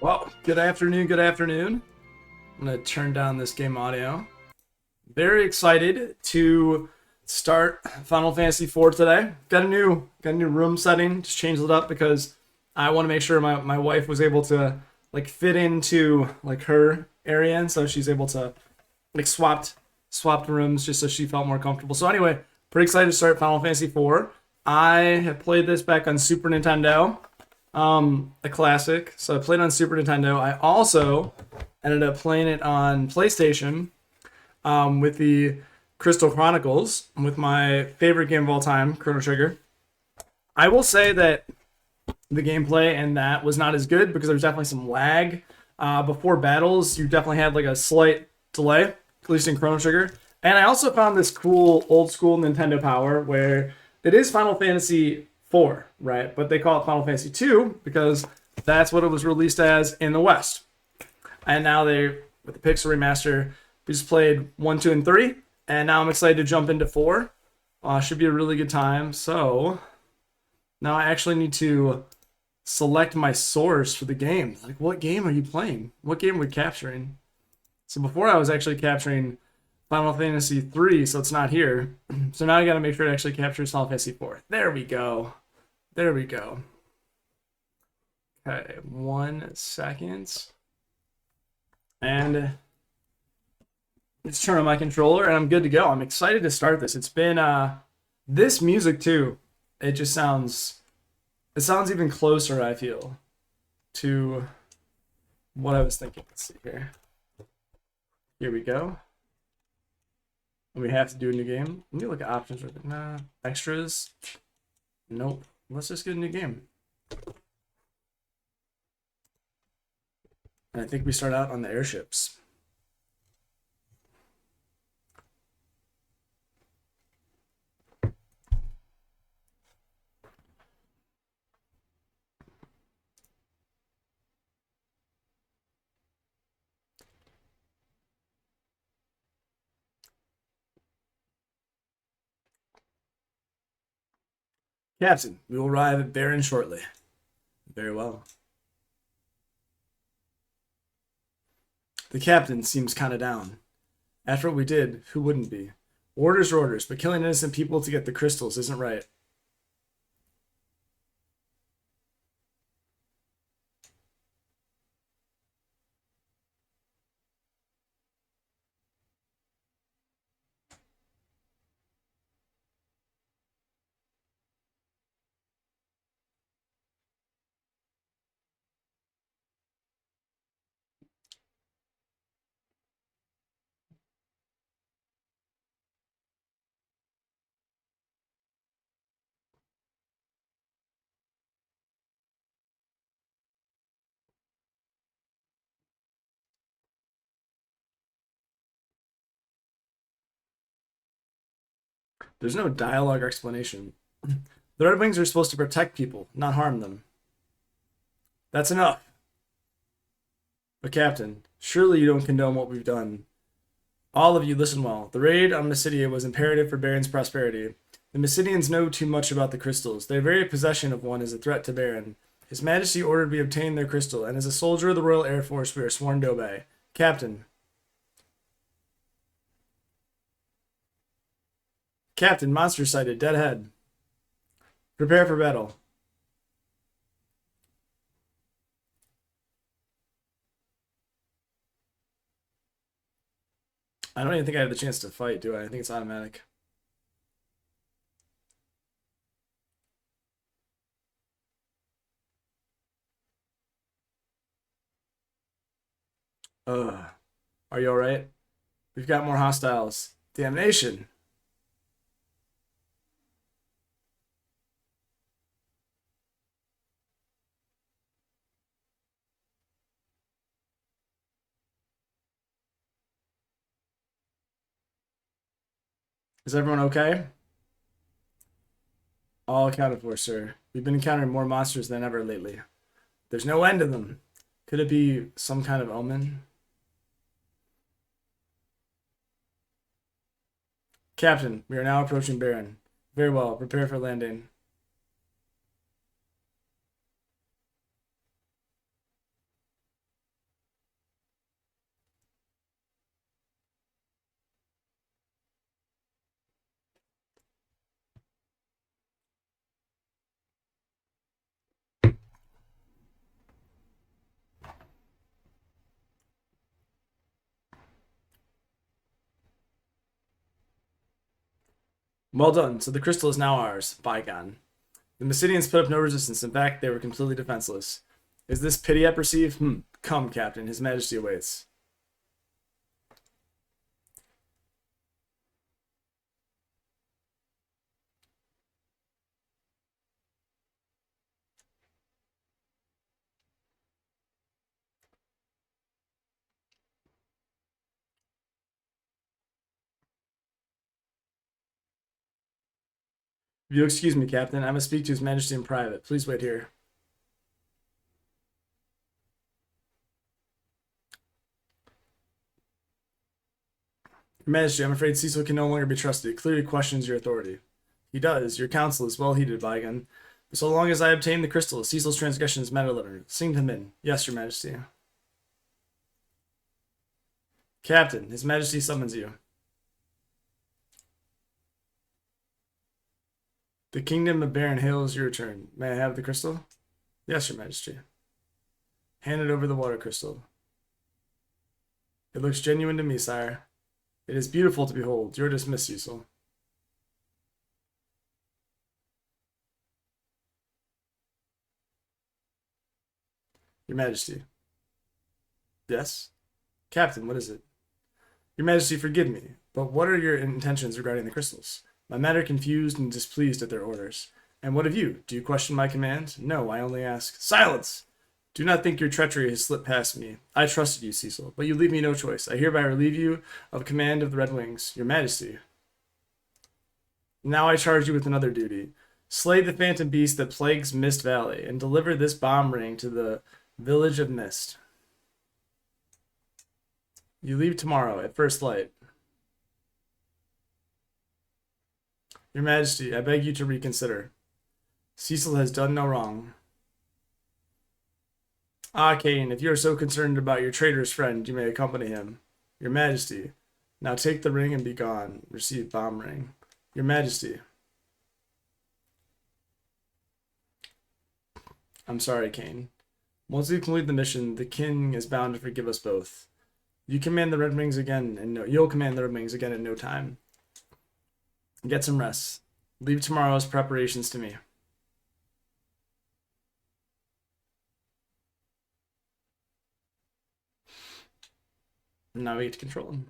Well, good afternoon, good afternoon. I'm going to turn down this game audio. Very excited to start Final Fantasy IV today. Got a new room setting. Just changed it up because I want to make sure my wife was able to like fit into like her area, and so she's able to like swapped rooms just so she felt more comfortable. So anyway, pretty excited to start Final Fantasy IV. I have played this back on Super Nintendo, a classic. So I played on Super Nintendo. I also ended up playing it on PlayStation, with the Crystal Chronicles, with my favorite game of all time, Chrono Trigger. I will say that the gameplay and that was not as good because there's definitely some lag. Before battles, you definitely had like a slight delay, at least in Chrono Trigger. And I also found this cool old school Nintendo power where it is Final Fantasy IV, right? But they call it Final Fantasy II because that's what it was released as in the West. And now they, with the Pixel remaster, we just played 1, 2, and 3. And now I'm excited to jump into 4. Should be a really good time. So now I actually need to select my source for the game. Like, what game are you playing? What game are we capturing? So before I was actually capturing Final Fantasy 3, so it's not here. So now I got to make sure it actually captures Final Fantasy 4. There we go. There we go. Okay, 1 second. And let's turn on my controller and I'm good to go. I'm excited to start this. It's been this music too. It sounds even closer, I feel, to what I was thinking. Let's see here. Here we go. We have to do a new game. Let me look at options. Nah. Extras. Nope. Let's just get a new game. And I think we start out on the airships. Captain, we will arrive at Baron shortly. Very well. The captain seems kinda down. After what we did, who wouldn't be? Orders are orders, but killing innocent people to get the crystals isn't right. There's no dialogue or explanation. The Red Wings are supposed to protect people, not harm them. That's enough. But Captain, surely you don't condone what we've done. All of you listen well. The raid on Mysidia was imperative for Baron's prosperity. The Mysidians know too much about the crystals. Their very possession of one is a threat to Baron. His Majesty ordered we obtain their crystal, and as a soldier of the Royal Air Force, we are sworn to obey. Captain. Captain, monster sighted, dead ahead. Prepare for battle. I don't even think I have the chance to fight, do I? I think it's automatic. Ugh. Are you alright? We've got more hostiles. Damnation. Is everyone okay? All accounted for, sir. We've been encountering more monsters than ever lately. There's no end to them. Could it be some kind of omen? Captain, we are now approaching Baron. Very well. Prepare for landing. Well done. So the crystal is now ours. Bygone. The Mysidians put up no resistance. In fact, they were completely defenseless. Is this pity I perceive? Come, Captain. His Majesty awaits. If you'll excuse me, Captain, I must speak to His Majesty in private. Please wait here. Your Majesty, I'm afraid Cecil can no longer be trusted. It clearly questions your authority. He does. Your counsel is well heeded, Bygone. But so long as I obtain the crystal, Cecil's transgressions matter little. Sing him in. Yes, Your Majesty. Captain, His Majesty summons you. The kingdom of Baron hails your return. May I have the crystal? Yes, Your Majesty. Hand it over the water crystal. It looks genuine to me, sire. It is beautiful to behold. You're dismissed, Cecil. Your Majesty. Yes? Captain, what is it? Your Majesty, forgive me, but what are your intentions regarding the crystals? My men are confused and displeased at their orders. And what of you? Do you question my command? No, I only ask. Silence! Do not think your treachery has slipped past me. I trusted you, Cecil, but you leave me no choice. I hereby relieve you of command of the Red Wings. Your Majesty. Now I charge you with another duty. Slay the phantom beast that plagues Mist Valley, and deliver this bomb ring to the village of Mist. You leave tomorrow at first light. Your Majesty, I beg you to reconsider. Cecil has done no wrong. Ah, Kane, if you are so concerned about your traitor's friend, you may accompany him. Your Majesty, now take the ring and be gone. Receive bomb ring. Your Majesty. I'm sorry, Kane. Once we complete the mission, the king is bound to forgive us both. You command the Red Wings again, and you'll command the Red Wings again in no time. Get some rest. Leave tomorrow's preparations to me. Now we get to control him.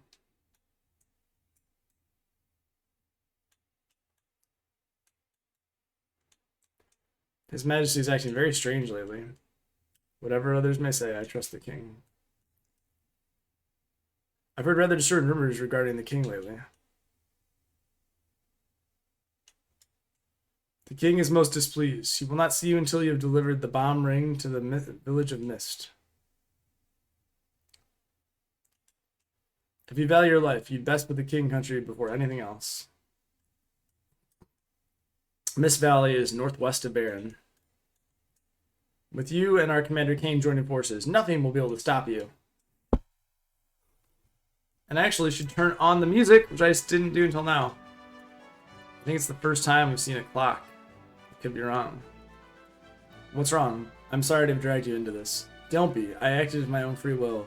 His Majesty is acting very strange lately. Whatever others may say, I trust the king. I've heard rather disturbing rumors regarding the king lately. The king is most displeased. He will not see you until you have delivered the bomb ring to the village of Mist. If you value your life, you'd best put the king country before anything else. Mist Valley is northwest of Baron. With you and our Commander Kane joining forces, nothing will be able to stop you. And I actually should turn on the music, which I just didn't do until now. I think it's the first time we've seen a clock. I could be wrong. What's wrong? I'm sorry to have dragged you into this. Don't be. I acted of my own free will.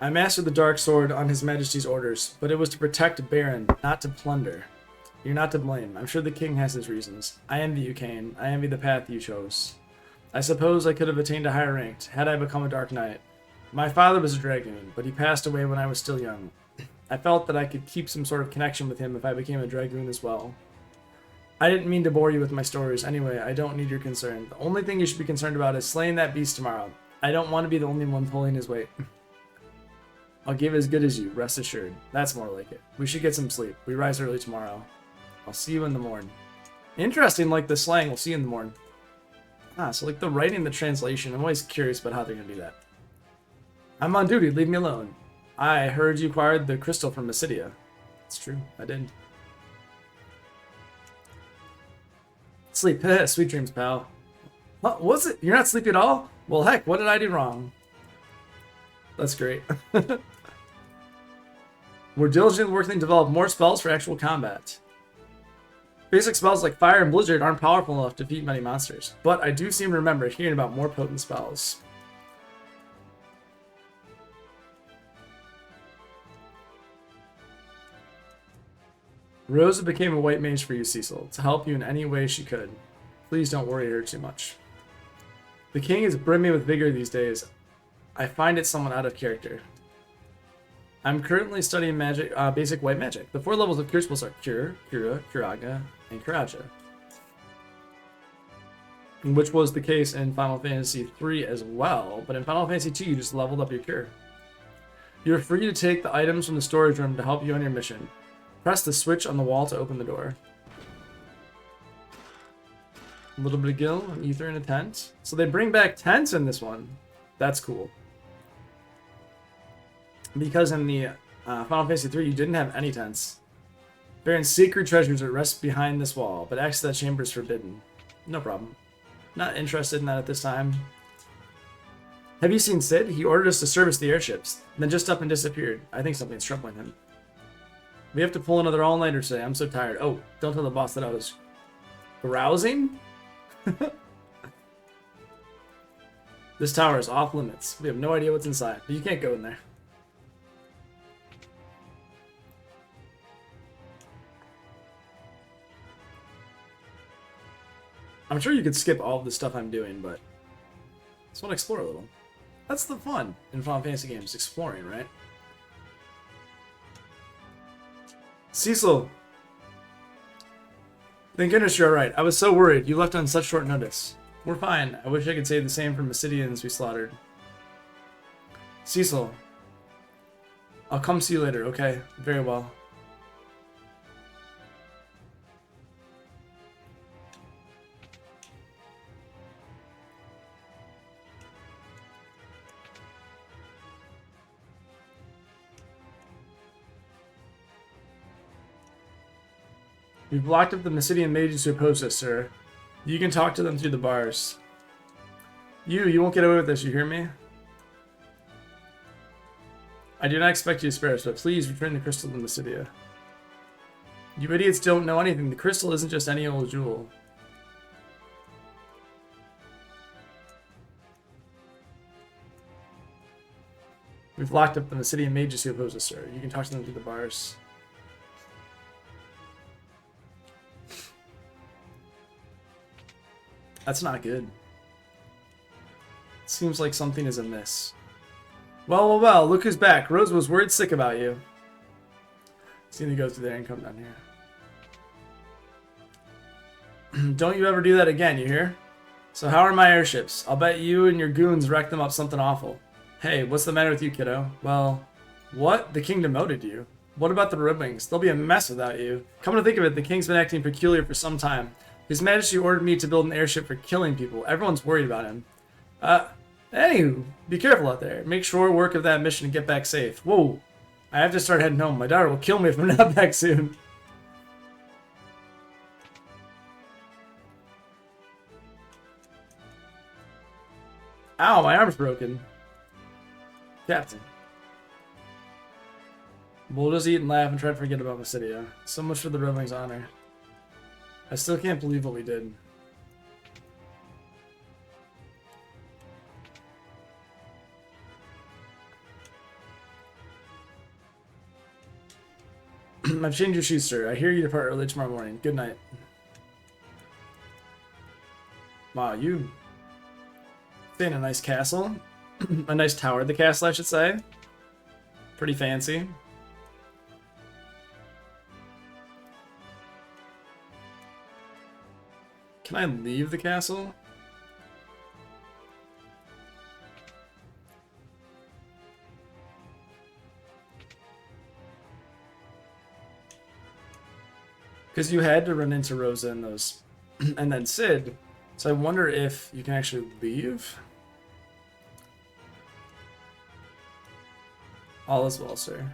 I mastered the Dark Sword on His Majesty's orders, but it was to protect Baron, not to plunder. You're not to blame. I'm sure the king has his reasons. I envy you, Kane. I envy the path you chose. I suppose I could have attained a higher rank had I become a Dark Knight. My father was a Dragoon, but he passed away when I was still young. I felt that I could keep some sort of connection with him if I became a Dragoon as well. I didn't mean to bore you with my stories. Anyway, I don't need your concern. The only thing you should be concerned about is slaying that beast tomorrow. I don't want to be the only one pulling his weight. I'll give as good as you, rest assured. That's more like it. We should get some sleep. We rise early tomorrow. I'll see you in the morn. Interesting, like the slang, we'll see you in the morn. Ah, so like the writing, the translation, I'm always curious about how they're going to do that. I'm on duty, leave me alone. I heard you acquired the crystal from Mysidia. It's true, I did. Sleep, sweet dreams, pal. What was it? You're not sleepy at all? Well, heck, what did I do wrong? That's great. We're diligently working to develop more spells for actual combat. Basic spells like Fire and Blizzard aren't powerful enough to defeat many monsters, but I do seem to remember hearing about more potent spells. Rosa became a white mage for you, Cecil, to help you in any way she could. Please don't worry her too much. The king is brimming with vigor these days. I find it somewhat out of character. I'm currently studying magic, basic white magic. The 4 levels of cure spells are Cure, Cura, Curaga, and Curaja. Which was the case in Final Fantasy III as well, but in Final Fantasy II you just leveled up your Cure. You're free to take the items from the storage room to help you on your mission. Press the switch on the wall to open the door. A little bit of gil, an ether, and a tent. So they bring back tents in this one. That's cool. Because in the Final Fantasy III, you didn't have any tents. Baron's secret treasures that rest behind this wall, but access to that chamber is forbidden. No problem. Not interested in that at this time. Have you seen Sid? He ordered us to service the airships, then just up and disappeared. I think something's troubling him. We have to pull another all-nighter today. I'm so tired. Oh, don't tell the boss that I was carousing? This tower is off limits. We have no idea what's inside, but you can't go in there. I'm sure you could skip all of the stuff I'm doing, but I just want to explore a little. That's the fun in Final Fantasy games, exploring, right? Cecil! Thank goodness you're alright. I was so worried. You left on such short notice. We're fine. I wish I could say the same for Mysidians we slaughtered. Cecil. I'll come see you later, okay? Very well. We've blocked up the Mysidian mages who oppose us, sir. You can talk to them through the bars. You won't get away with this, you hear me? I do not expect you to spare us, but please return the crystal to Mysidia. You idiots don't know anything. The crystal isn't just any old jewel. We've locked up the Mysidian mages who oppose us, sir. You can talk to them through the bars. That's not good. Seems like something is amiss. Well, look who's back. Rose was worried sick about you. See him go through there and come down here. Don't you ever do that again, you hear? So how are my airships? I'll bet you and your goons wrecked them up something awful. Hey, what's the matter with you, kiddo? Well, what? The king demoted you. What about the Riblings? They'll be a mess without you. Come to think of it, the king's been acting peculiar for some time. His Majesty ordered me to build an airship for killing people. Everyone's worried about him. Anywho, be careful out there. Make short work of that mission and get back safe. Whoa, I have to start heading home. My daughter will kill me if I'm not back soon. Ow, my arm's broken. Captain. We'll just eat and laugh and try to forget about Mysidia. So much for the Ribling's honor. I still can't believe what we did. I've changed your shoes, sir. I hear you depart early tomorrow morning. Good night. Wow, you stay in a nice castle. A nice tower of the castle, I should say. Pretty fancy. Can I leave the castle? Because you had to run into Rosa and those, and then Sid. So I wonder if you can actually leave. All is well, sir.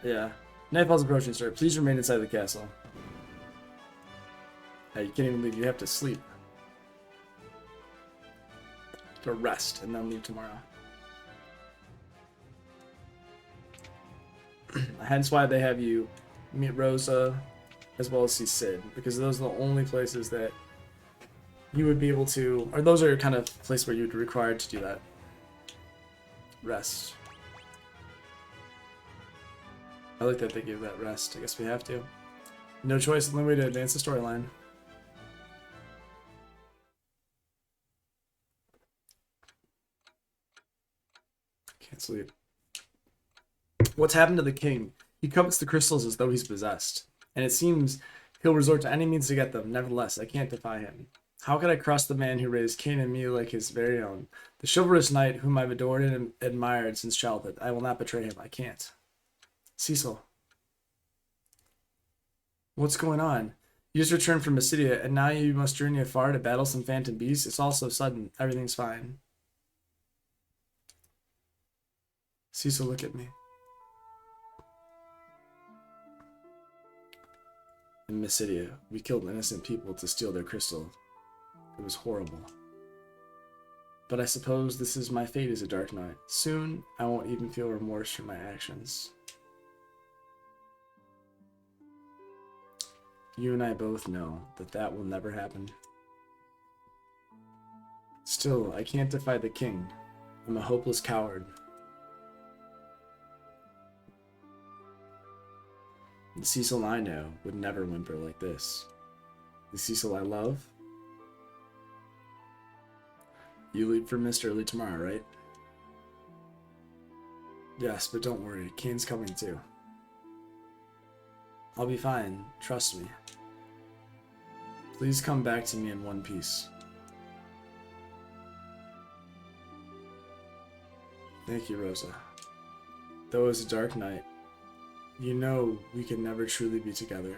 Yeah. Nightfall's approaching, sir. Please remain inside the castle. Hey, you can't even leave. You have to sleep. To rest and then leave tomorrow. Hence why they have you meet Rosa as well as see Sid, because those are the only places that you would be able to, or those are kind of places where you'd be required to do that. Rest. I like that they gave that rest. I guess we have to. No choice, only way to advance the storyline. Can't sleep. What's happened to the king? He covets the crystals as though he's possessed, and it seems he'll resort to any means to get them. Nevertheless, I can't defy him. How could I cross the man who raised Cain and me like his very own? The chivalrous knight whom I've adored and admired since childhood. I will not betray him. I can't. Cecil. What's going on? You just returned from Mysidia, and now you must journey afar to battle some phantom beast? It's all so sudden. Everything's fine. Cecil, look at me. In Mysidia, we killed innocent people to steal their crystal. It was horrible. But I suppose this is my fate as a Dark Knight. Soon, I won't even feel remorse for my actions. You and I both know that that will never happen. Still, I can't defy the king. I'm a hopeless coward. The Cecil I know would never whimper like this. The Cecil I love? You leave for Mist early tomorrow, right? Yes, but don't worry, Cain's coming too. I'll be fine, trust me. Please come back to me in one piece. Thank you, Rosa. Though as a Dark Knight, you know we can never truly be together.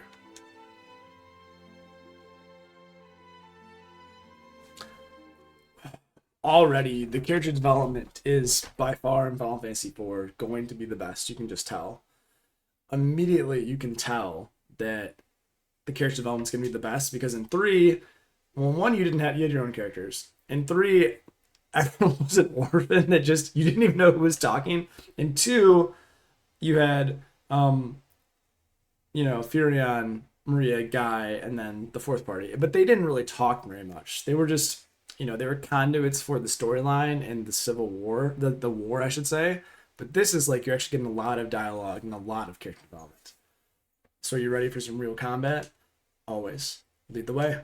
Already, the character development is by far in Final Fantasy IV going to be the best. You can just tell. Immediately, you can tell that the character development is going to be the best because in 3, well, 1, you had your own characters. In 3, everyone was an orphan that just, you didn't even know who was talking. In 2, you had, Furion, Maria, Guy, and then the fourth party. But they didn't really talk very much. They were just, they were conduits for the storyline and the Civil War, the war, I should say. But this is like you're actually getting a lot of dialogue and a lot of character development. So are you ready for some real combat? Always. Lead the way.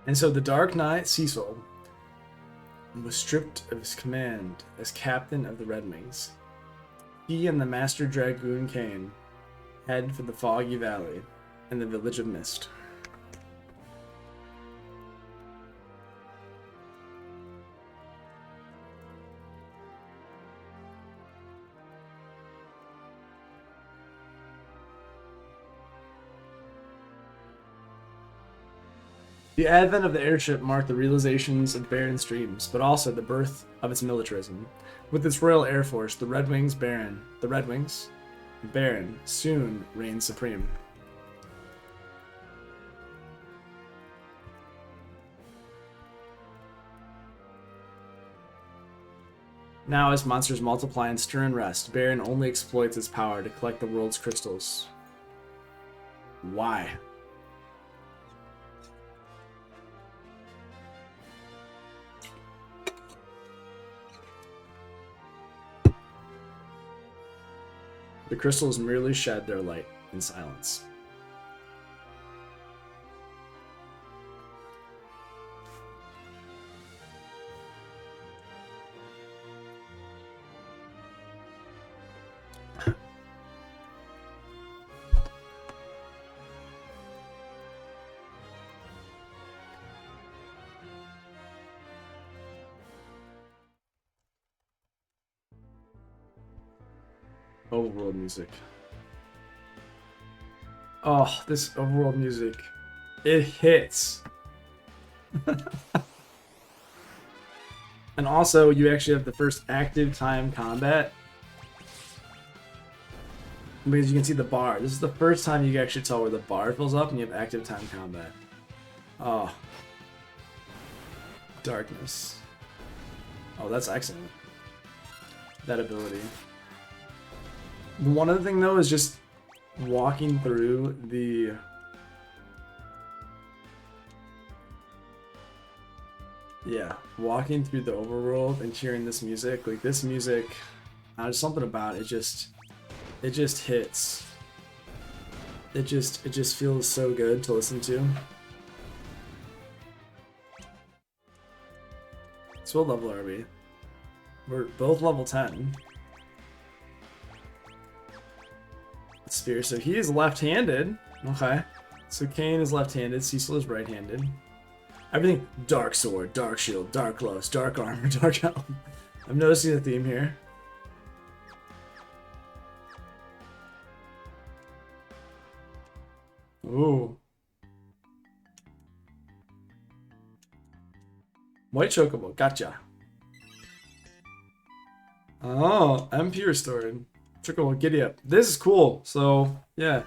And so the Dark Knight, Cecil, was stripped of his command as captain of the Red Wings. He and the Master Dragoon Cain head for the Foggy Valley and the Village of Mist. The advent of the airship marked the realizations of Baron's dreams, but also the birth of its militarism. With its Royal Air Force, the Red Wings Baron soon reigned supreme. Now, as monsters multiply and stir and rest, Baron only exploits its power to collect the world's crystals. Why? The crystals merely shed their light in silence. Overworld music. Oh, this overworld music. It hits. And also, you actually have the first active time combat. Because you can see the bar. This is the first time you can actually tell where the bar fills up and you have active time combat. Oh. Darkness. Oh, that's excellent. That ability. One other thing though is just walking through the walking through the overworld and hearing this music. Like this music, there's something about it. It just hits. It just feels so good to listen to. So what level are we? We're both level 10. Spear. So he is left-handed. Okay. So Kain is left-handed. Cecil is right-handed. Everything. Dark sword, dark shield, dark gloves, dark armor, dark helm. I'm noticing a theme here. Ooh. White chocobo. Gotcha. Oh, MP restored. Chocobo, giddy up. This is cool. So, yeah.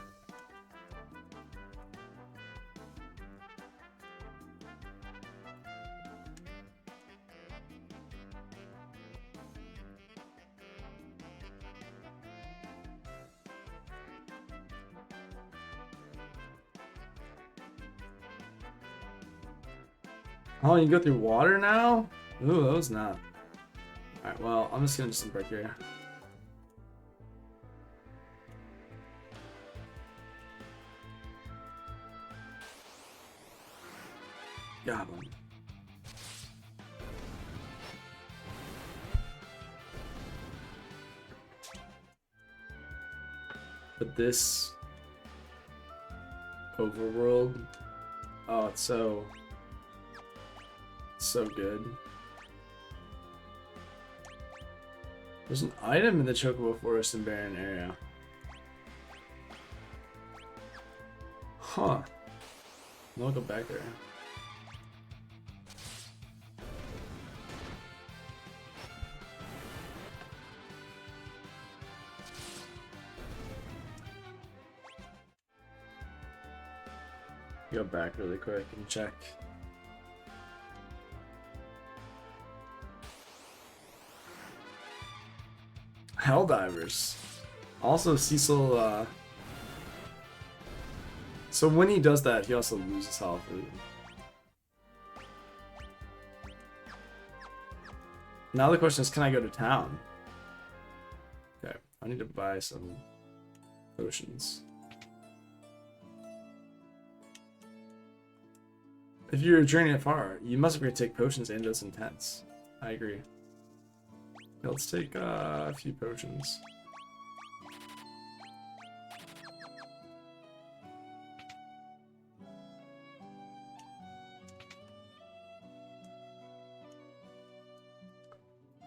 Oh, you can go through water now? Ooh, that was not. Alright, well, I'm just gonna do some break here. Got him. But this overworld, oh, it's so good. There's an item in the Chocobo Forest and Barren area. Huh. I'll go back there. Go back really quick and check. Helldivers. Also, Cecil, so when he does that, he also loses health. Now the question is, can I go to town? Okay, I need to buy some potions. If you're journeying far, you must agree to take potions and those in tents. I agree. Let's take a few potions.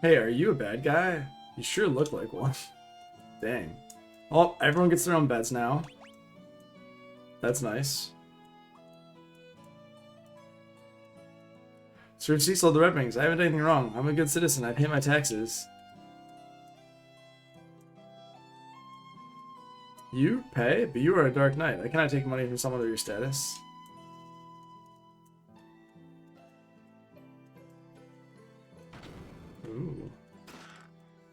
Hey, are you a bad guy? You sure look like one. Dang. Oh, everyone gets their own beds now. That's nice. Sir Cecil of the Red Wings, I haven't done anything wrong. I'm a good citizen. I pay my taxes. You pay? But you are a Dark Knight. I cannot take money from someone of your status. Ooh.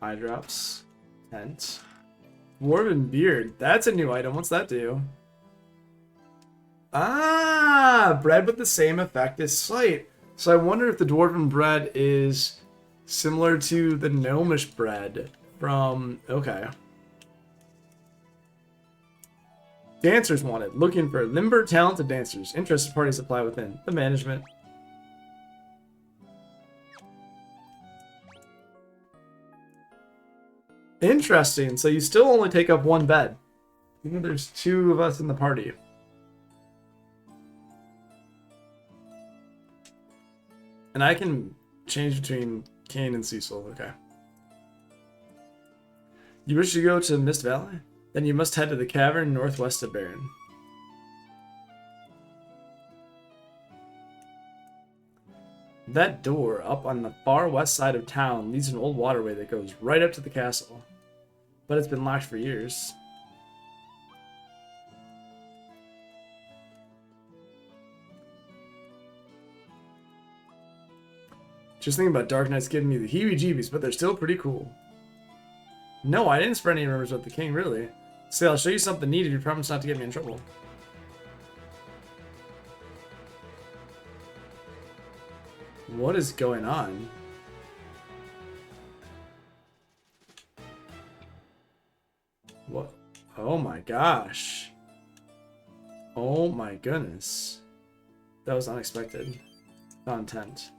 Eye drops. Tent. Dwarven beard. That's a new item. What's that do? Ah! Bread with the same effect as sight. So I wonder if the Dwarven bread is similar to the Gnomish bread from... Okay. Dancers wanted. Looking for limber, talented dancers. Interested parties apply within. The management. Interesting. So you still only take up one bed. Even though there's two of us in the party. And I can change between Kain and Cecil. Okay. You wish to go to Mist Valley? Then you must head to the cavern northwest of Barren. That door up on the far west side of town leads to an old waterway that goes right up to the castle. But it's been locked for years. Just thinking about Dark Knights giving me the heebie-jeebies, but they're still pretty cool. No, I didn't spread any rumors about the king, really. Say, I'll show you something neat if you promise not to get me in trouble. What is going on? What? Oh my gosh. Oh my goodness. That was unexpected. Not intent.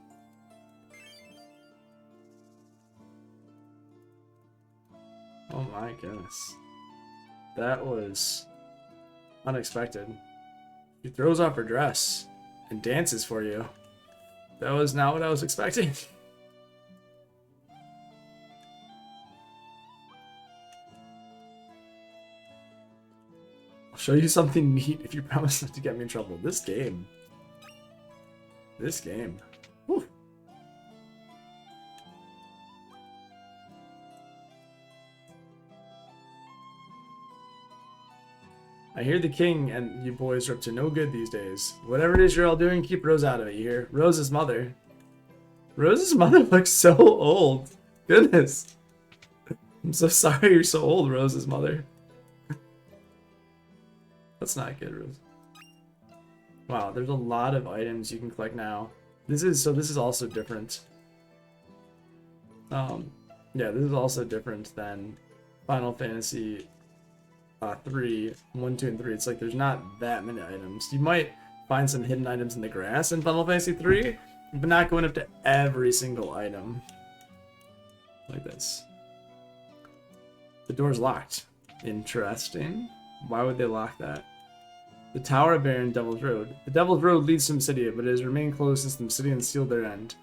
Oh my goodness. That was unexpected. She throws off her dress and dances for you. That was not what I was expecting. I'll show you something neat if you promise not to get me in trouble. This game. This game. Whew. I hear the king and you boys are up to no good these days. Whatever it is you're all doing, keep Rose out of it, you hear? Rose's mother. Rose's mother looks so old. Goodness. I'm so sorry you're so old, Rose's mother. That's not good, Rose. Wow, there's a lot of items you can collect now. This is also different. Yeah, this is also different than Final Fantasy 3, 1, 2, and 3. It's like there's not that many items. You might find some hidden items in the grass in Final Fantasy 3, but not going up to every single item. Like this. The door's locked. Interesting. Why would they lock that? The Tower of Baron, Devil's Road. The Devil's Road leads to Mysidia, but it has remained closed since the Mysidians sealed their end.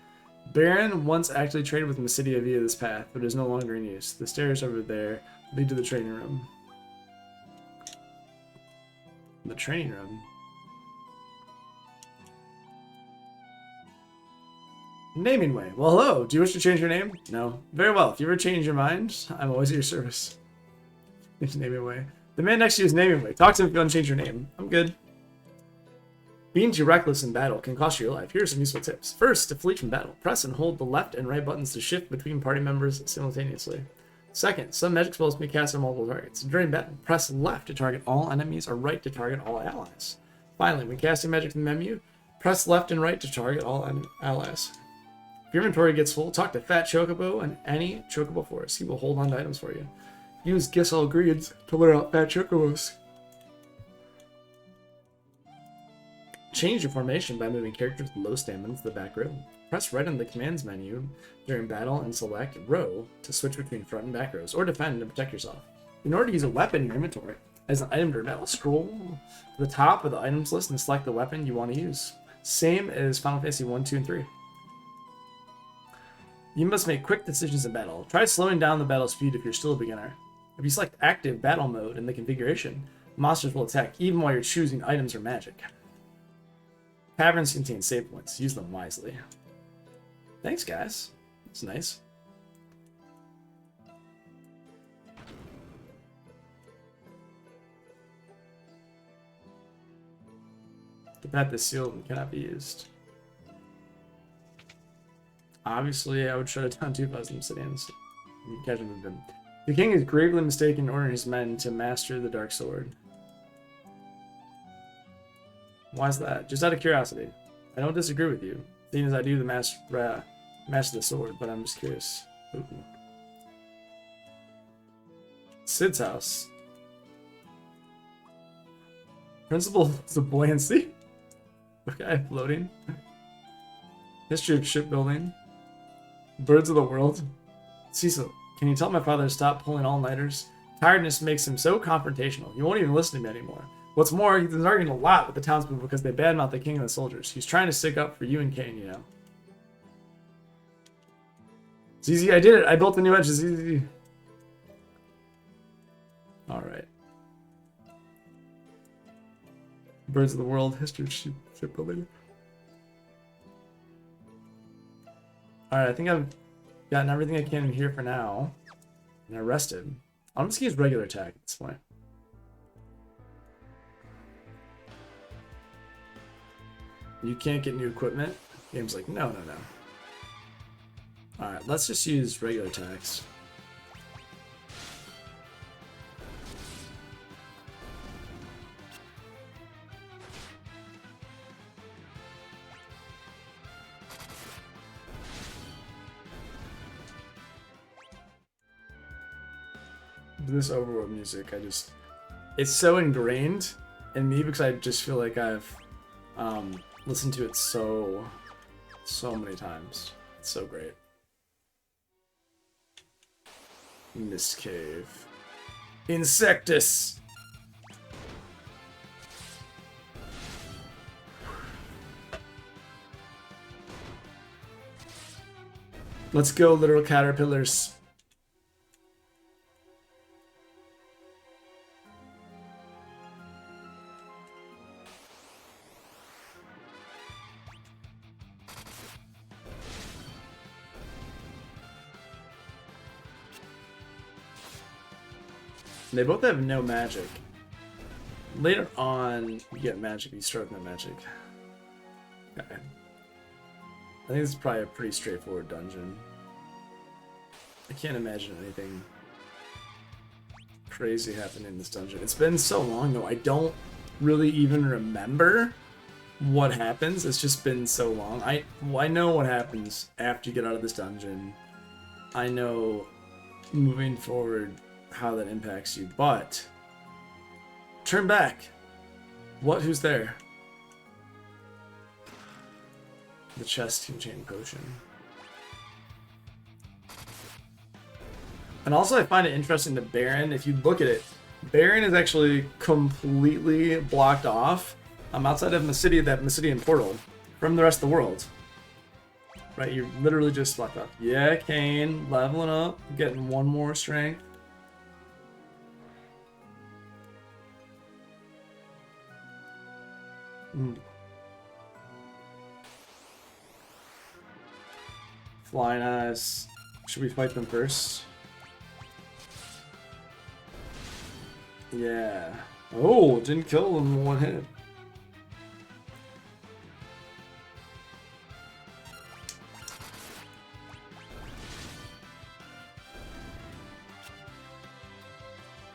Baron once actually traded with Mysidia via this path, but is no longer in use. The stairs over there lead to the training room. The training room. Naming way. Well, hello. Do you wish to change your name? No. Very well. If you ever change your mind, I'm always at your service. Naming way. The man next to you is naming way. Talk to him if you want to change your name. I'm good. Being too reckless in battle can cost you your life. Here are some useful tips. First, to flee from battle, press and hold the left and right buttons to shift between party members simultaneously. Second, some magic spells can be cast on multiple targets. During battle, press left to target all enemies or right to target all allies. Finally, when casting magic from the menu, press left and right to target all allies. If your inventory gets full, talk to Fat Chocobo and any Chocobo Force. He will hold on to items for you. Use Giselle Greeds to lure out Fat Chocobos. Change your formation by moving characters with low stamina to the back row. Press right on the commands menu during battle and select row to switch between front and back rows, or defend and protect yourself. In order to use a weapon in your inventory as an item during battle, scroll to the top of the items list and select the weapon you want to use. Same as Final Fantasy 1, 2, and 3. You must make quick decisions in battle. Try slowing down the battle speed if you're still a beginner. If you select active battle mode in the configuration, monsters will attack even while you're choosing items or magic. Caverns contain save points. Use them wisely. Thanks, guys. That's nice. The path is sealed and cannot be used. Obviously, I would shut it down too if I was the Mysidians. Catch him with them. The king is gravely mistaken in ordering his men to master the dark sword. Why is that? Just out of curiosity. I don't disagree with you, seeing as I do the master the sword, but I'm just curious. Ooh. Sid's house. Principles of buoyancy. Okay, floating. History of shipbuilding. Birds of the world. Cecil, can you tell my father to stop pulling all-nighters? Tiredness makes him so confrontational. He won't even listen to me anymore. What's more, he's been arguing a lot with the townspeople because they badmouth the king and the soldiers. He's trying to stick up for you and Kane, you know. ZZ, I did it. I built the new edge. ZZ. Alright. Birds of the world. History of shipbuilding. Alright, I think I've gotten everything I can in here for now. And I rested. I'm just gonna use regular attack at this point. You can't get new equipment? Game's like, no. Alright, let's just use regular attacks. this overworld music, it's so ingrained in me because I just feel like I've listened to it so many times. It's so great. Mist Cave. Insectus! Let's go, literal caterpillars. They both have no magic. Later on, you get magic, you start with no magic. Okay. I think this is probably a pretty straightforward dungeon. I can't imagine anything crazy happening in this dungeon. It's been so long though, I don't really even remember what happens. It's just been so long. I know what happens after you get out of this dungeon. I know moving forward how that impacts you, but turn back. Who's there? The chest can chain potion. And also I find it interesting that Baron, if you look at it, Baron is actually completely blocked off outside of that Mysidian portal from the rest of the world. Right, you're literally just blocked off. Yeah, Kain, leveling up, getting one more strength. Flying eyes. Should we fight them first? Yeah. Oh, didn't kill them in one hit.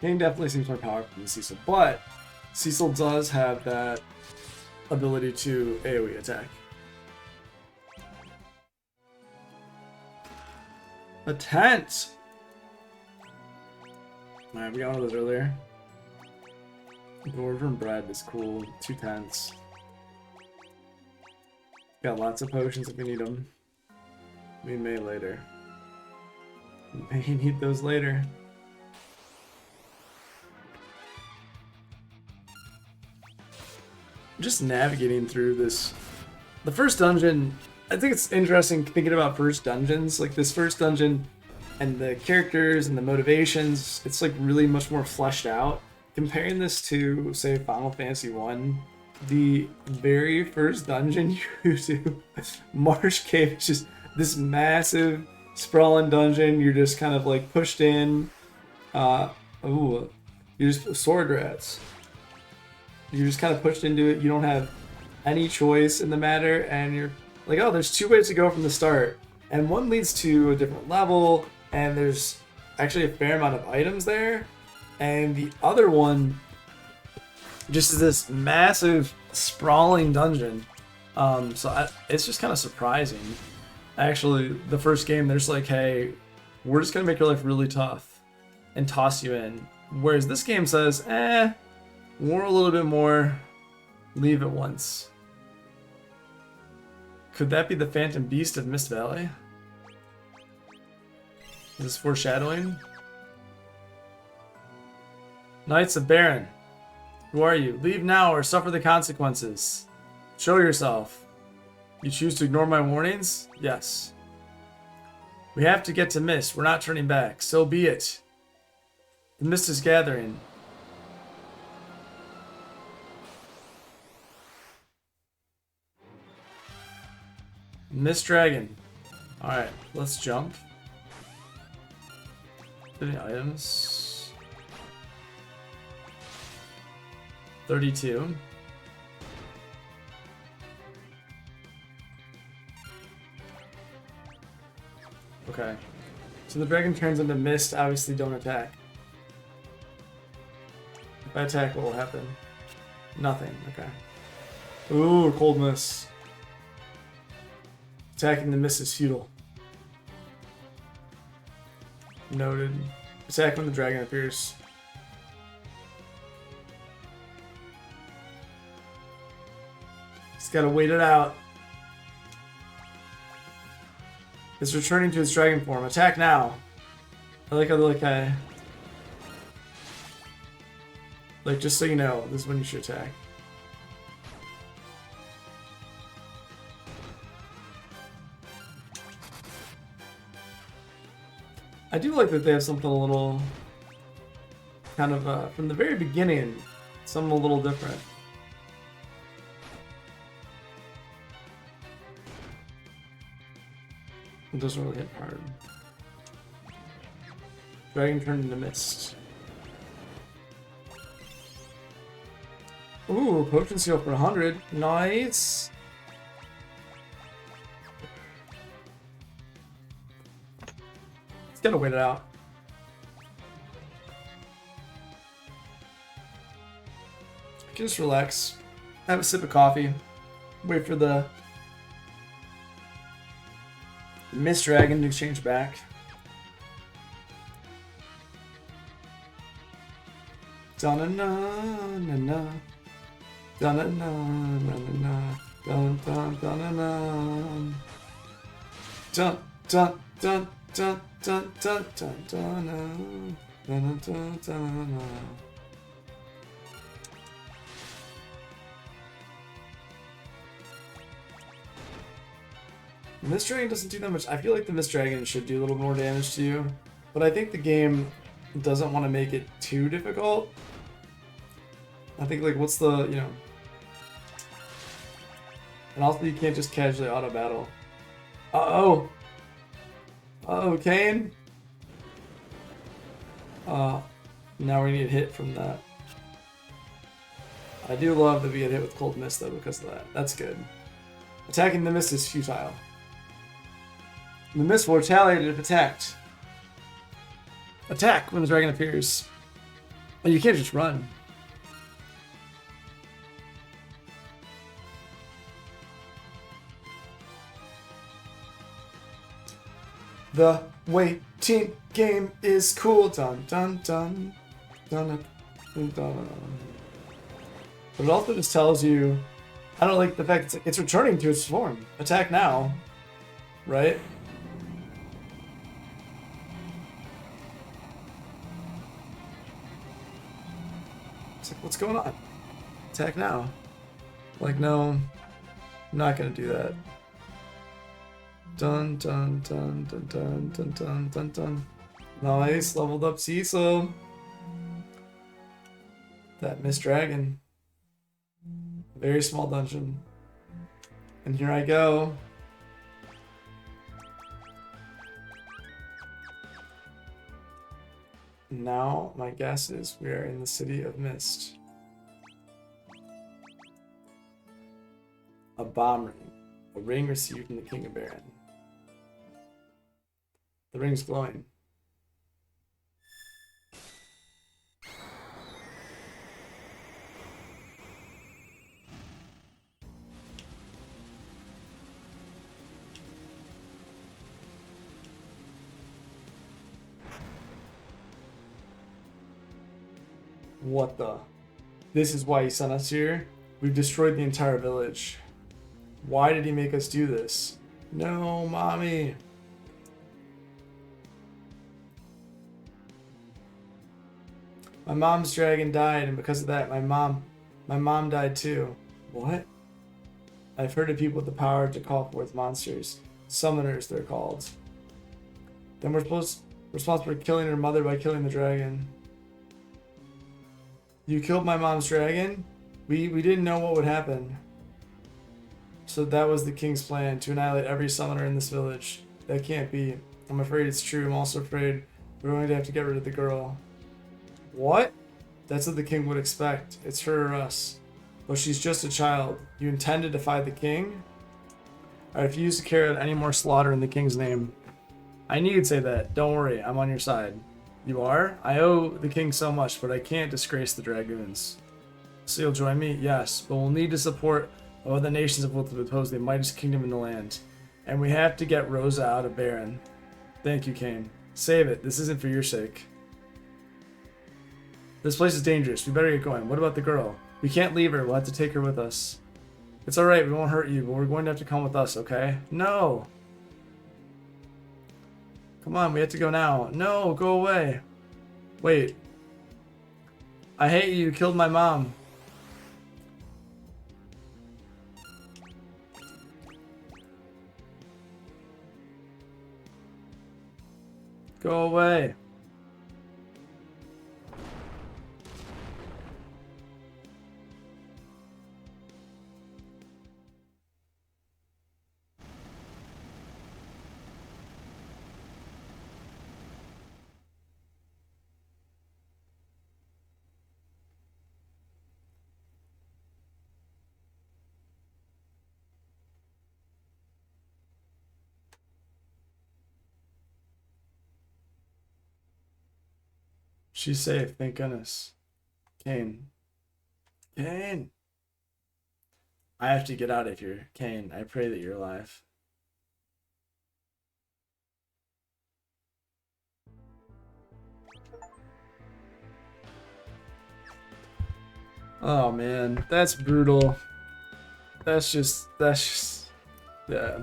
Kain definitely seems more powerful than Cecil, but Cecil does have that ability to AoE attack. A tent! Alright, we got one of those earlier. Dwarven bread is cool. 2 tents. Got lots of potions if we need them. We may later. We may need those later. Just navigating through this. The first dungeon, I think it's interesting thinking about first dungeons. Like this first dungeon and the characters and the motivations, it's like really much more fleshed out. Comparing this to, say, Final Fantasy 1, the very first dungeon you do, Marsh Cave, is just this massive, sprawling dungeon. You're just kind of like pushed in. You're just sword rats. You're just kind of pushed into it. You don't have any choice in the matter, and you're like, oh, there's 2 ways to go from the start, and one leads to a different level, and there's actually a fair amount of items there, and the other one just is this massive, sprawling dungeon. It's just kind of surprising. Actually, the first game, there's like, hey, we're just gonna make your life really tough and toss you in. Whereas this game says, we're a little bit more, leave it once. Could that be the Phantom Beast of Mist Valley? Is this foreshadowing? Knights of Baron, who are you? Leave now or suffer the consequences. Show yourself. You choose to ignore my warnings? Yes. We have to get to Mist. We're not turning back. So be it. The mist is gathering. Mist Dragon. Alright, let's jump. Any items? 32. Okay. So the dragon turns into mist, obviously don't attack. If I attack, what will happen? Nothing, okay. Ooh, cold mist. Attacking the mist is futile. Noted. Attack when the dragon appears. Just gotta wait it out. It's returning to its dragon form. Attack now. I like how they're like, just so you know, this is when you should attack. I do like that they have something a little, kind of, from the very beginning, something a little different. It doesn't really hit hard. Dragon turned into mist. Ooh, potion seal for 100. Nice. It's gotta wait it out. I can just relax, have a sip of coffee, wait for the Mist Dragon to exchange back. Da-na-na-na-na. Da-na-na-na-na. Dun-dun-dun-dun-dun. Dun-dun-dun-dun-dun-dun-dun-dun. Dun-dun-dun-dun-dun. The Mist Dragon doesn't do that much. I feel like the Mist Dragon should do a little more damage to you, but I think the game doesn't want to make it too difficult. I think, like, what's the, you know... And also, you can't just casually auto-battle. Uh-oh! Uh-oh, Kane? Now we need a hit from that. I do love that we get hit with Cold Mist, though, because of that. That's good. Attacking the Mist is futile. The Mist will retaliate if attacked. Attack when the dragon appears. And you can't just run. The waiting game is cool. Dun dun dun dun dun dun. But it also just tells you, I don't like the fact it's returning to its form. Attack now, right? It's like, what's going on? Attack now. Like, no, I'm not gonna do that. Dun dun dun dun dun dun dun dun dun. Nice, leveled up Cecil. That Mist Dragon. Very small dungeon. And here I go. Now, my guess is we are in the City of Mist. A bomb ring. A ring received from the King of Baron. The ring's glowing. What the? This is why he sent us here? We've destroyed the entire village. Why did he make us do this? No, mommy. My mom's dragon died, and because of that, my mom died too. What? I've heard of people with the power to call forth monsters. Summoners, they're called. Then we're responsible for killing her mother by killing the dragon. You killed my mom's dragon? We didn't know what would happen. So that was the king's plan, to annihilate every summoner in this village. That can't be. I'm afraid it's true. I'm also afraid we're going to have to get rid of the girl. What? That's what the king would expect. It's her or us. But she's just a child. You intend to defy the king? I refuse to carry out any more slaughter in the king's name. I knew you'd say that. Don't worry, I'm on your side. You are? I owe the king so much, but I can't disgrace the dragoons. So you'll join me? Yes, but we'll need the support of other nations if we'll oppose the mightiest kingdom in the land. And we have to get Rosa out of Baron. Thank you, Kane. Save it. This isn't for your sake. This place is dangerous. We better get going. What about the girl? We can't leave her. We'll have to take her with us. It's alright. We won't hurt you, but we're going to have to come with us, okay? No. Come on. We have to go now. No. Go away. Wait. I hate you. You killed my mom. Go away. She's safe, thank goodness. Kane. Kane! I have to get out of here. Kane, I pray that you're alive. Oh man, that's brutal. That's just, yeah.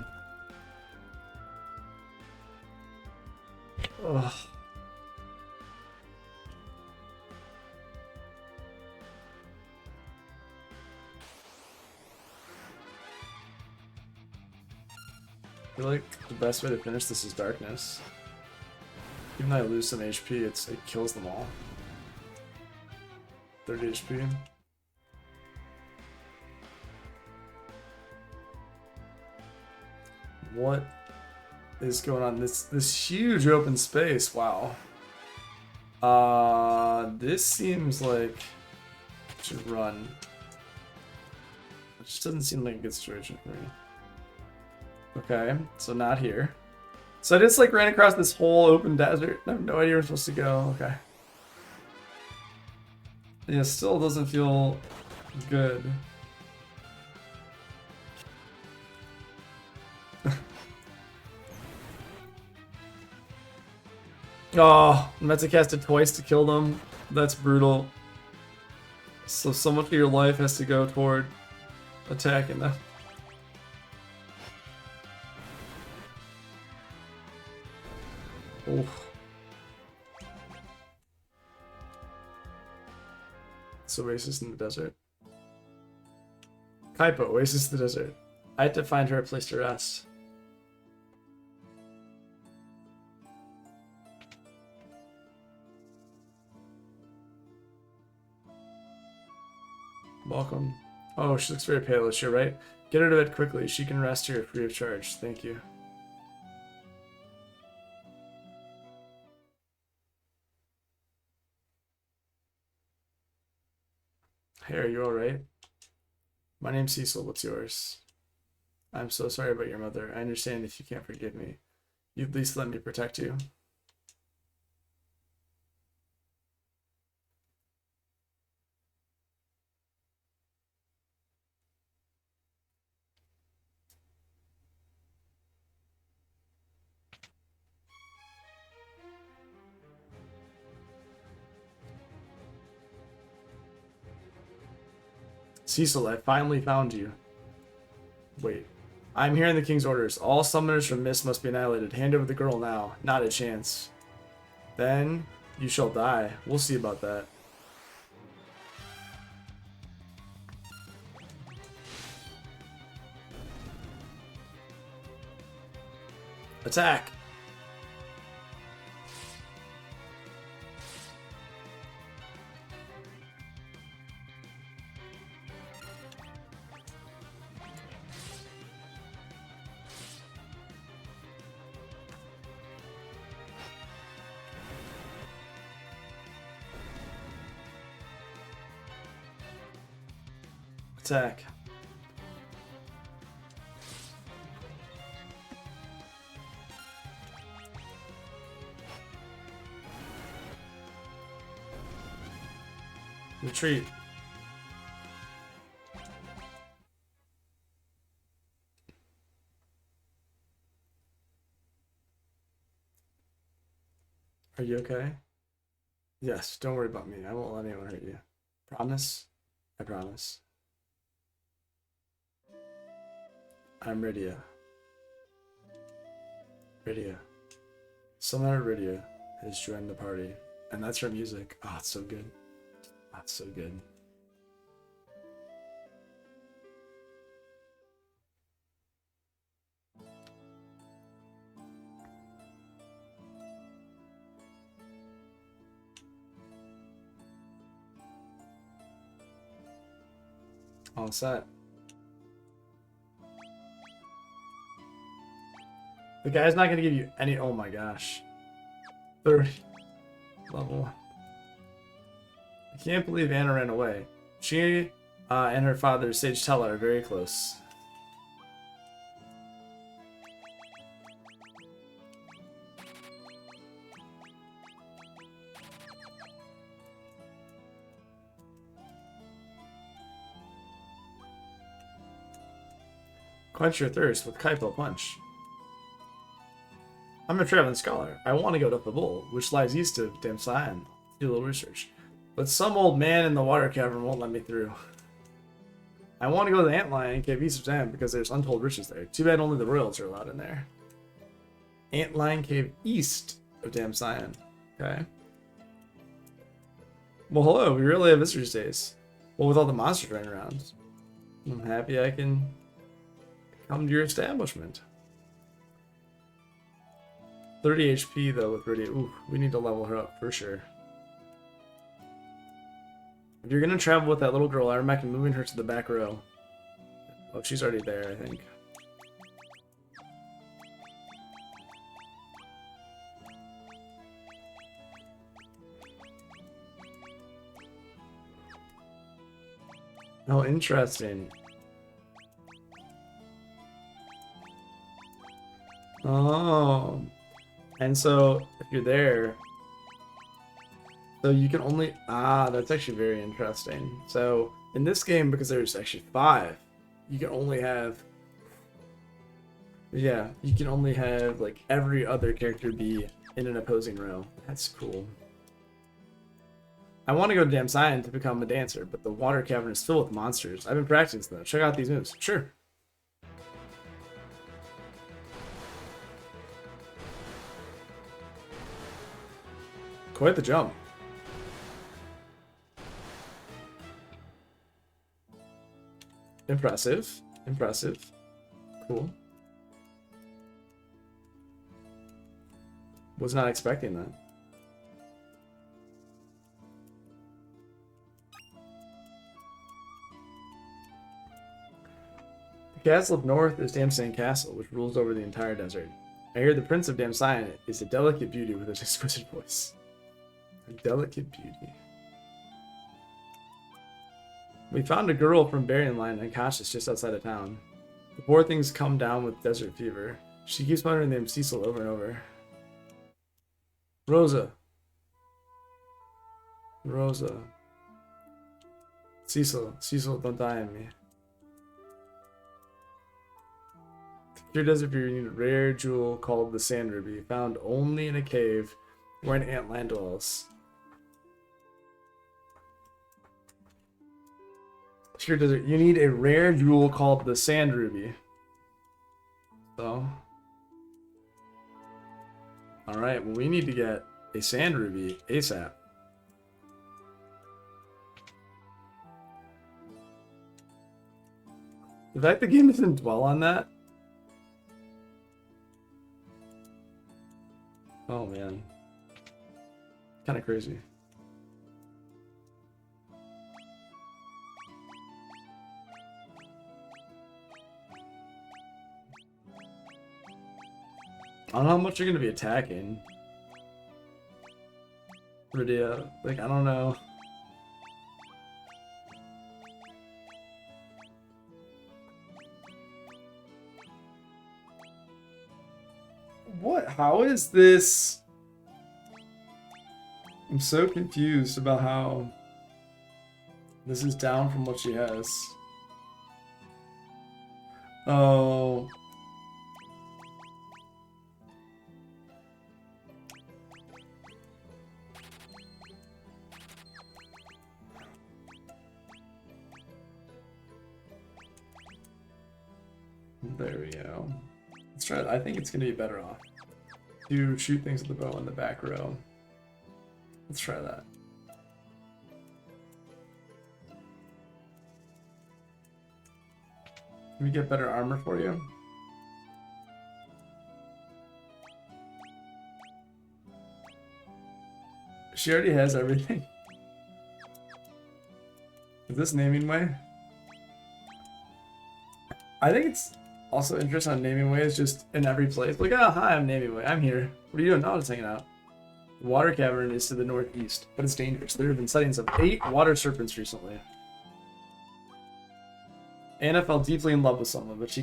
Ugh. I feel like the best way to finish this is darkness. Even though I lose some HP, it kills them all. 30 HP. What is going on? This huge open space. Wow. This seems like it should run. It just doesn't seem like a good situation for me. Okay, so not here. So I just like ran across this whole open desert. I have no idea where I'm supposed to go. Okay. Yeah, still doesn't feel good. Oh, I'm meant to cast it twice to kill them. That's brutal. So much of your life has to go toward attacking them. Oof. It's Oasis in the desert. Kaipo, Oasis in the desert. I had to find her a place to rest. Welcome. Oh, she looks very pale. Is she right? Get her to bed quickly. She can rest here free of charge. Thank you. Hey, are you alright? My name's Cecil. What's yours? I'm so sorry about your mother. I understand if you can't forgive me. You at least let me protect you. Cecil, I finally found you. Wait. I'm hearing the king's orders. All summoners from Mist must be annihilated. Hand over the girl now. Not a chance. Then you shall die. We'll see about that. Attack! Attack. Retreat. Are you okay? Yes, don't worry about me. I won't let anyone hurt you. Promise? I promise. I'm Rydia. Rydia. Someone at Rydia has joined the party. And that's her music. Oh, it's so good. Oh, it's so good. All set. The guy's not gonna give you any. Oh my gosh. 30 level. I can't believe Anna ran away. She and her father, Sage Teller, are very close. Quench your thirst with Kaipo Punch. I'm a traveling scholar. I want to go to the Bowl, which lies east of Damsayan. Do a little research. But some old man in the water cavern won't let me through. I want to go to the Antlion Cave east of Dam because there's untold riches there. Too bad only the royals are allowed in there. Antlion Cave east of Damsayan. Okay. Well, hello. We really have visitors days. Well, with all the monsters running around, I'm happy I can come to your establishment. 30 HP though with Rydia. Ooh, we need to level her up for sure. If you're gonna travel with that little girl, I recommend moving her to the back row. Oh, she's already there, I think. Oh, interesting. Oh. And so, if you're there, so you can only... Ah, that's actually very interesting. So, in this game, because there's actually 5, you can only have... Yeah, you can only have, like, every other character be in an opposing row. That's cool. I want to go to Damsayan to become a dancer, but the water cavern is filled with monsters. I've been practicing though. Check out these moves. Sure. Quite the jump. Impressive. Impressive. Cool. Was not expecting that. The castle up north is Damsayan Castle, which rules over the entire desert. I hear the Prince of Damsayan is a delicate beauty with an exquisite voice. A delicate beauty. We found a girl from Barian Line unconscious just outside of town. The poor thing's come down with desert fever. She keeps muttering the name Cecil over and over. Rosa. Rosa. Cecil. Cecil, don't die on me. Here desert fever, you need a rare jewel called the Sand Ruby, found only in a cave where an antland dwells. Here desert, you need a rare jewel called the Sand Ruby. So, alright, well we need to get a Sand Ruby ASAP. The fact the game doesn't dwell on that. Oh man. Kind of crazy. I don't know how much you're going to be attacking. Rydia, like, I don't know. What? How is this? I'm so confused about how this is down from what she has. Oh. There we go. Let's try it. I think it's going to be better off to shoot things with the bow in the back row. Let's try that. Can we get better armor for you? She already has everything. Is this naming way? I think it's also interesting on naming way is just in every place. Like, oh, hi, I'm naming way. I'm here. What are you doing? No, I'm just hanging out. The water cavern is to the northeast, but it's dangerous. There have been sightings of 8 water serpents recently. Anna fell deeply in love with someone, but she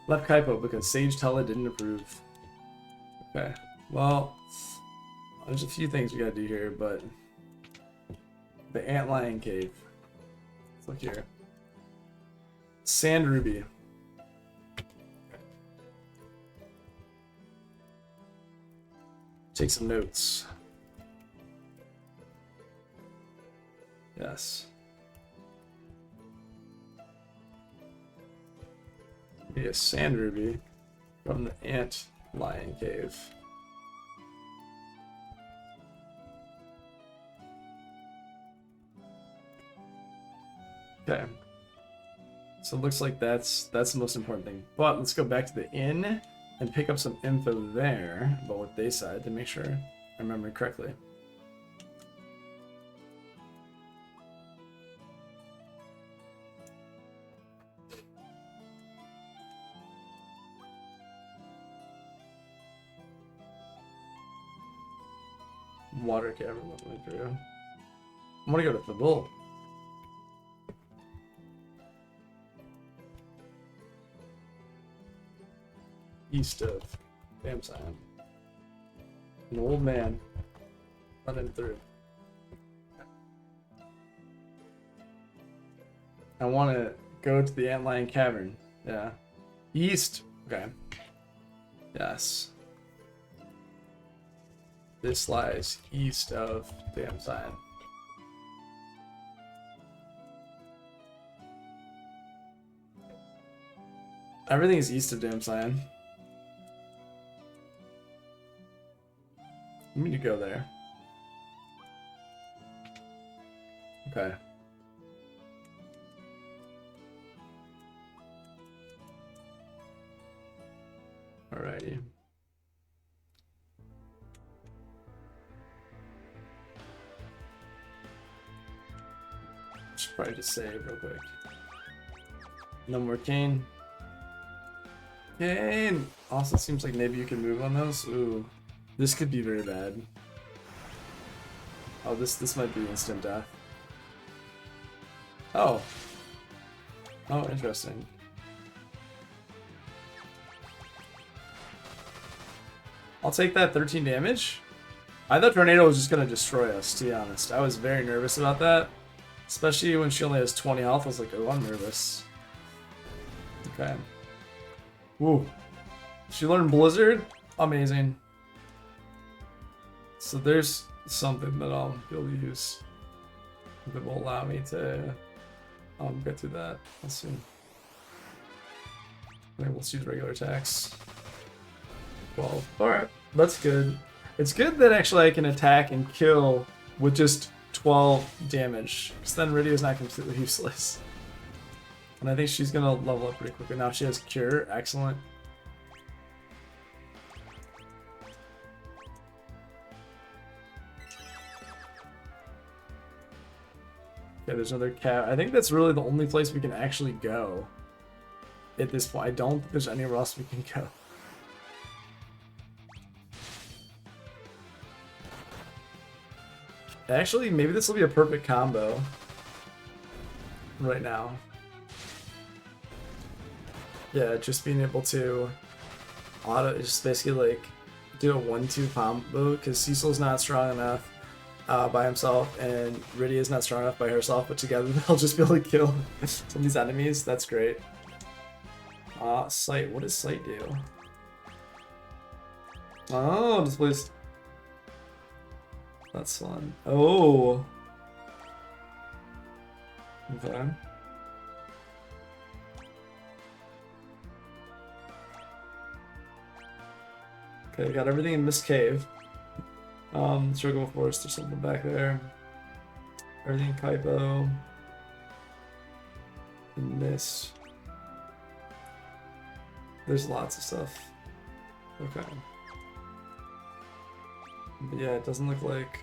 left Kaipo because Sage Tella didn't approve. Okay, well, there's a few things we gotta do here, but the Antlion Cave. Let's look here. Sand Ruby. Take some notes. Yes. Be a sand ruby from the Antlion Cave. Okay. So it looks like that's the most important thing. But let's go back to the inn and pick up some info there about what they said to make sure I remember correctly. Water cavern all the way through. I want to go to Fabul. East of Damson. An old man running through. I want to go to the Antlion Cavern. Yeah. East. Okay. Yes. This lies east of Damson. Everything is east of Damson. We need to go there. Okay. Alrighty. Should probably just save real quick. No more Kane. Kane! Also seems like maybe you can move on those. Ooh. This could be very bad. Oh, this might be instant death. Oh. Oh, interesting. I'll take that 13 damage. I thought Tornado was just gonna destroy us, to be honest. I was very nervous about that. Especially when she only has 20 health. I was like, oh, I'm nervous. Okay. Woo. She learned Blizzard? Amazing. So there's something that I'll be able to use that will allow me to get through that. Let's see. Maybe we'll use regular attacks. 12. Alright, that's good. It's good that actually I can attack and kill with just 12 damage, because then Rydia's not completely useless. And I think she's gonna level up pretty quickly. Now she has Cure. Excellent. Okay, there's another cat. I think that's really the only place we can actually go at this point. I don't think there's anywhere else we can go. Actually, maybe this will be a perfect combo right now. Yeah, just being able to just basically like do a 1-2 combo, because Cecil's not strong enough by himself, and Rydia is not strong enough by herself, but together they'll just be able to kill some of these enemies. That's great. Sight. What does Sight do? Oh, displays. That's fun. Oh. Okay. Okay, got everything in this cave. Struggle Forest, there's something back there. Everything in Kaipo. And this. There's lots of stuff. Okay. But yeah, it doesn't look like...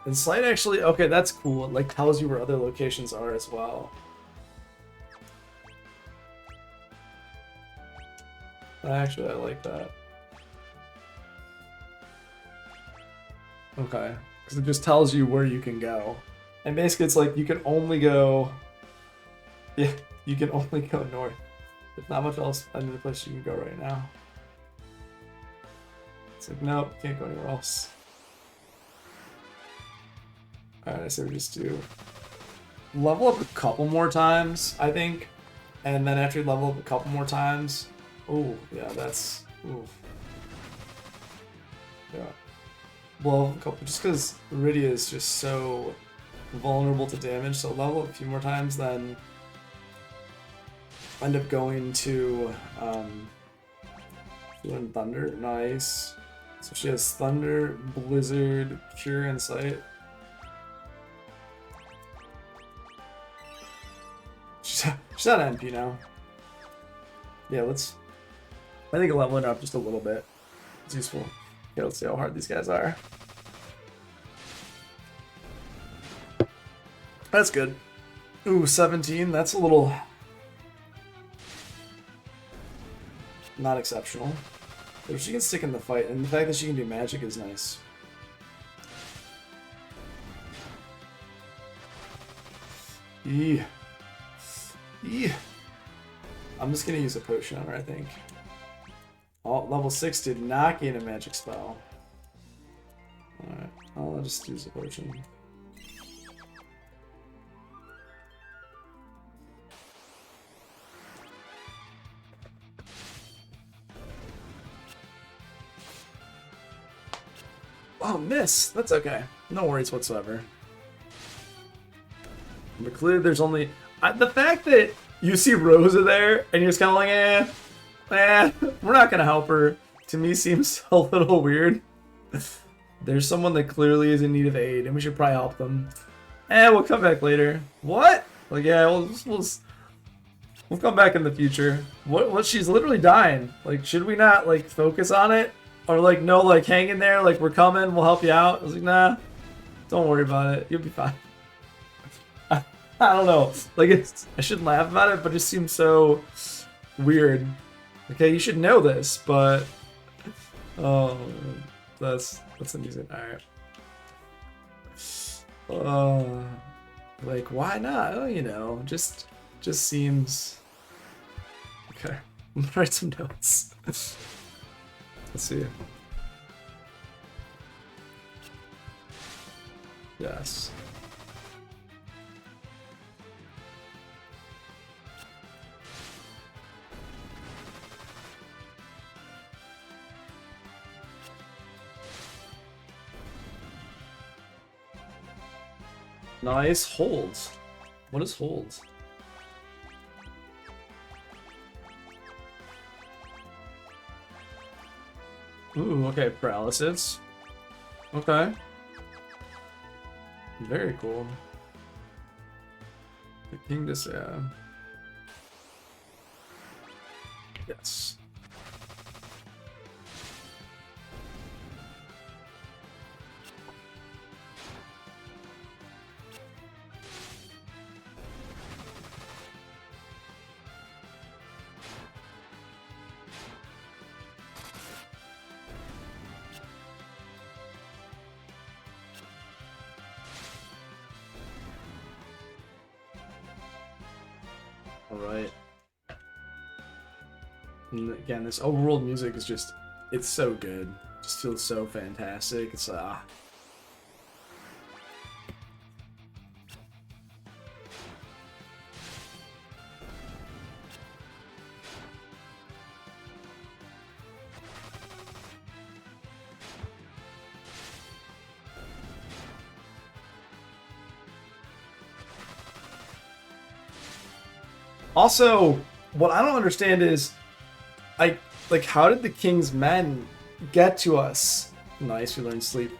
And Slight actually... Okay, that's cool. It like tells you where other locations are as well. Actually, I like that. Okay. Because it just tells you where you can go. And basically it's like you can only go... Yeah, you can only go north. There's not much else another place you can go right now. It's like, nope, can't go anywhere else. Alright, I say we just do... Level up a couple more times, I think. And then after you level up a couple more times... Oh, yeah, that's... Ooh. Yeah. Well, a couple, just because Iridia is just so vulnerable to damage, so level up a few more times, then end up going to doing Thunder. Nice. So she has Thunder, Blizzard, Cure, and Sight. She's not MP now. Yeah, let's... I think leveling up just a little bit is useful. Yeah, let's see how hard these guys are. That's good. Ooh, 17. That's a little... not exceptional. But she can stick in the fight, and the fact that she can do magic is nice. Yeah. Yeah. I'm just gonna use a potion on her, I think. Oh, level 6 did not gain a magic spell. Alright, I'll just use a potion. Oh, miss! That's okay. No worries whatsoever. But clearly there's only... the fact that you see Rosa there, and you're just kind of like, we're not gonna help her, to me seems a little weird. There's someone that clearly is in need of aid, and we should probably help them. We'll come back later. What? Like, yeah, we'll come back in the future. What? She's literally dying. Like, should we not, like, focus on it? Or, like, no, like, hang in there, like, we're coming, we'll help you out. I was like, nah, don't worry about it. You'll be fine. I don't know. Like, I shouldn't laugh about it, but it just seems so weird. Okay, you should know this, but... Oh, that's amusing. Alright. Like, why not? Oh, you know, just seems... Okay, I'm gonna write some notes. Let's see. Yes. Nice. Holds. What is holds? Ooh, okay, paralysis. Okay. Very cool. The King yeah. Yes. Alright. And again, this overworld music is just, it's so good. It just feels so fantastic. It's Also, what I don't understand is, like, how did the King's men get to us? Nice, we learned sleep.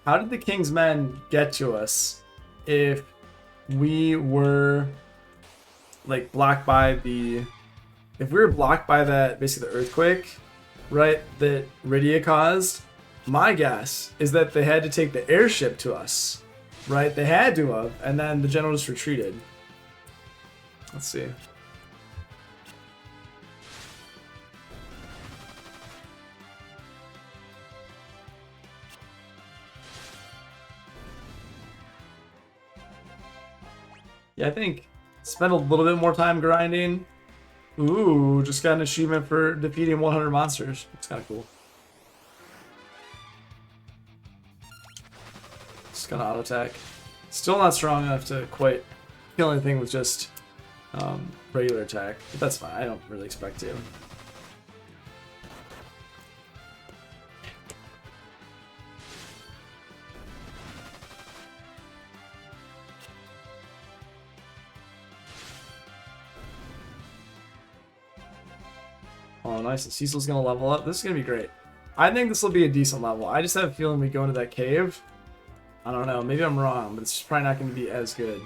How did the King's Men get to us if we were like blocked by the... If we were blocked by that, basically the earthquake, right, that Rydia caused, my guess is that they had to take the airship to us, right? They had to have, and then the general just retreated. Let's see. Yeah, I think spend a little bit more time grinding. Ooh, just got an achievement for defeating 100 monsters. It's kind of cool. Just gonna auto attack. Still not strong enough to quite kill anything with just regular attack, but that's fine. I don't really expect to. Oh, nice. And Cecil's gonna level up. This is gonna be great. I think this will be a decent level. I just have a feeling we go into that cave. I don't know. Maybe I'm wrong, but it's probably not gonna be as good.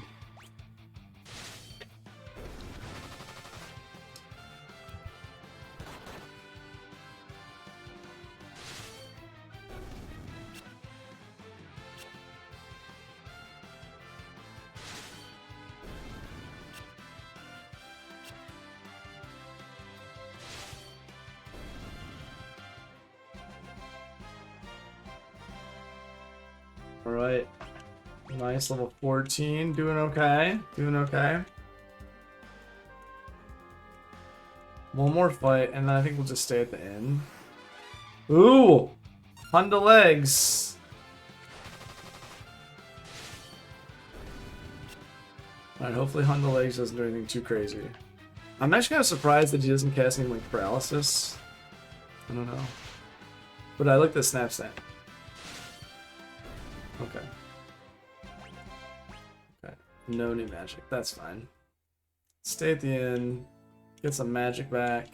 Alright. Nice, level 14. Doing okay. Doing okay. One more fight, and then I think we'll just stay at the inn. Ooh! Honda legs! Alright, hopefully Honda legs doesn't do anything too crazy. I'm actually kind of surprised that he doesn't cast anything like paralysis. I don't know. But I like the snap snap. Okay. Okay. No new magic. That's fine. Stay at the inn. Get some magic back.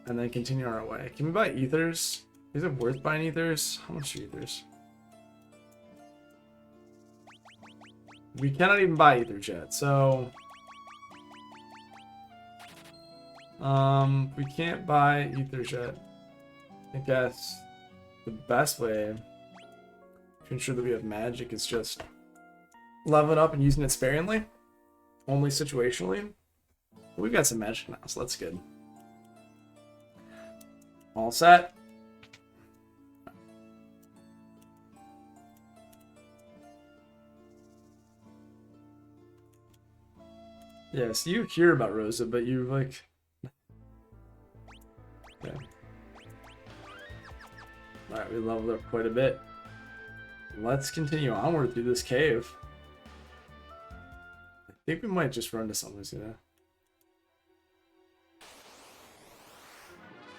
And then continue our way. Can we buy ethers? Is it worth buying ethers? How much are ethers? We cannot even buy ethers yet, so... we can't buy ethers yet. I guess the best way to ensure that we have magic is just leveling up and using it sparingly, only situationally. We've got some magic now, so that's good. All set. Yes, you hear about Rosa, but you like... Okay. Alright, we leveled up quite a bit. Let's continue onward through this cave. I think we might just run to something, you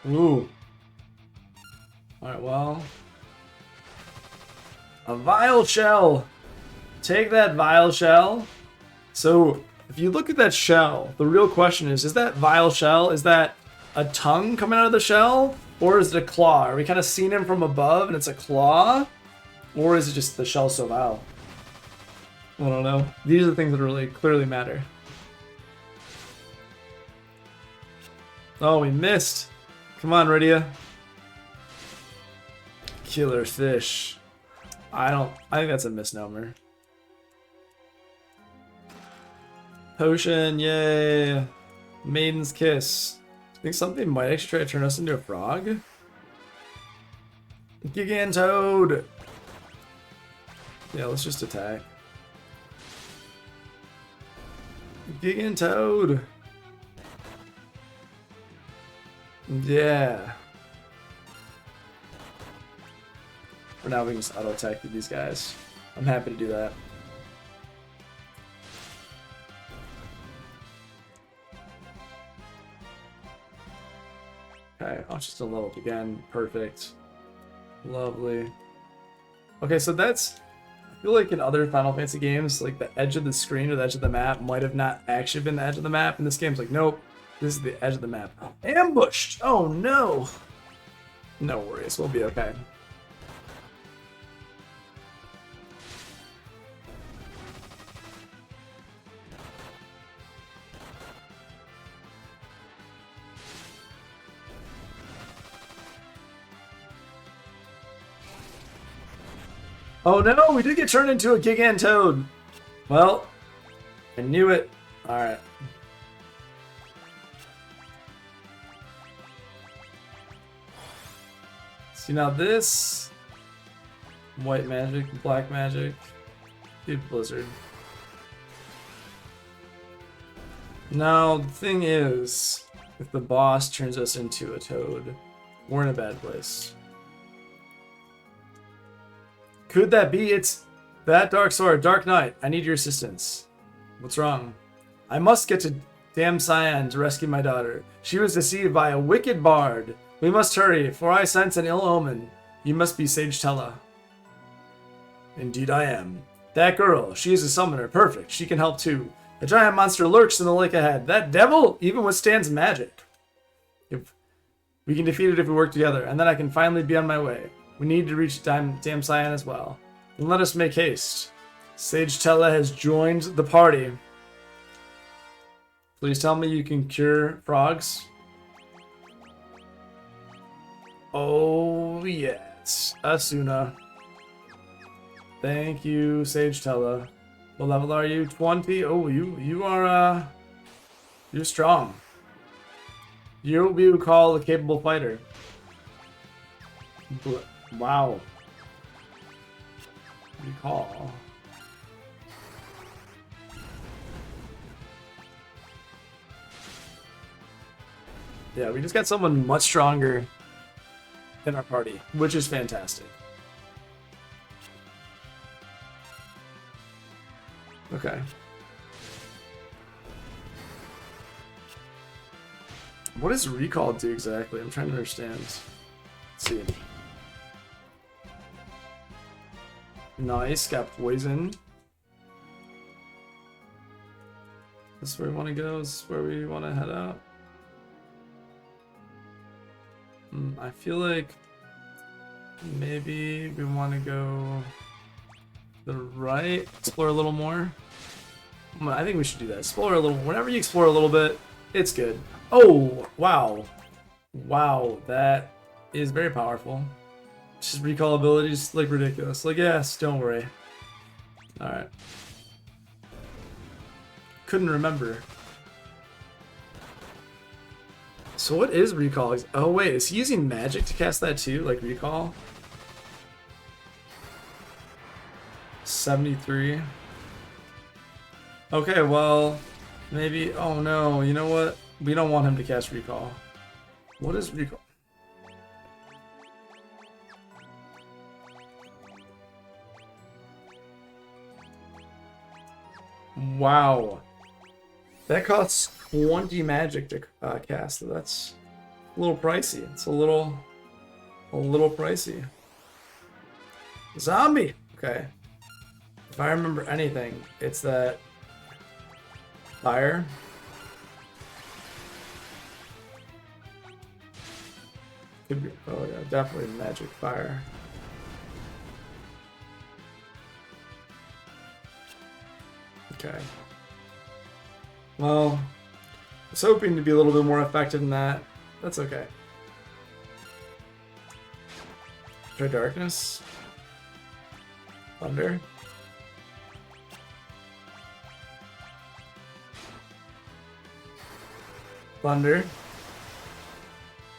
know. Ooh. Alright, well. A vile shell! Take that vile shell. So, if you look at that shell, the real question is that vile shell, is that a tongue coming out of the shell? Or is it a claw? Are we kind of seeing him from above and it's a claw? Or is it just the shell so vile? I don't know. These are the things that really clearly matter. Oh, we missed. Come on, Rydia. Killer fish. I think that's a misnomer. Potion, yay. Maiden's kiss. I think something might actually try to turn us into a frog. Gigantoad. Yeah, let's just attack. Gigantoad. Yeah. For now, we can just auto attack these guys. I'm happy to do that. Okay, I'll just level up again. Perfect. Lovely. Okay, so that's... I feel like in other Final Fantasy games, like the edge of the screen or the edge of the map might have not actually been the edge of the map. In this game's like, nope, this is the edge of the map. Ambushed! Oh no! No worries, we'll be okay. Oh no, we did get turned into a Gigantoad. Well, I knew it. Alright. See, now this... White magic, black magic. Dude, Blizzard. Now, the thing is, if the boss turns us into a toad, we're in a bad place. Could that be it's that Dark Sword, Dark Knight? I need your assistance. What's wrong? I must get to Dam Cyan to rescue my daughter. She was deceived by a wicked bard. We must hurry, for I sense an ill omen. You must be Sage Tella. Indeed I am. That girl, she is a summoner. Perfect. She can help too. A giant monster lurks in the lake ahead. That devil even withstands magic. If we can defeat it if we work together, and then I can finally be on my way. We need to reach Dam Cyan as well. Then let us make haste. Sage Tella has joined the party. Please tell me you can cure frogs. Oh yes, Asuna. Thank you, Sage Tella. What level are you? 20. Oh, you are you're strong. You'll be called a capable fighter. Wow. Recall. Yeah, we just got someone much stronger in our party, which is fantastic. Okay. What does recall do exactly? I'm trying to understand. Let's see. Nice, got poison. This is where we want to go? Is this where we want to head out? I feel like maybe we want to go the right, explore a little more. I think we should do that. Explore a little. Whenever you explore a little bit, it's good. Oh, wow. Wow, that is very powerful. Just recall abilities, like, ridiculous. Like, yes, don't worry. Alright. Couldn't remember. So what is recall? Oh wait, is he using magic to cast that too? Like recall? 73. Okay, well, maybe... Oh no, you know what? We don't want him to cast recall. What is recall? Wow. That costs 20 magic to cast, so that's a little pricey. It's a little pricey. Zombie! Okay. If I remember anything, it's that fire. Could be, oh yeah, definitely magic fire. Okay. Well, I was hoping to be a little bit more effective than that. That's okay. Try darkness. Thunder. Thunder.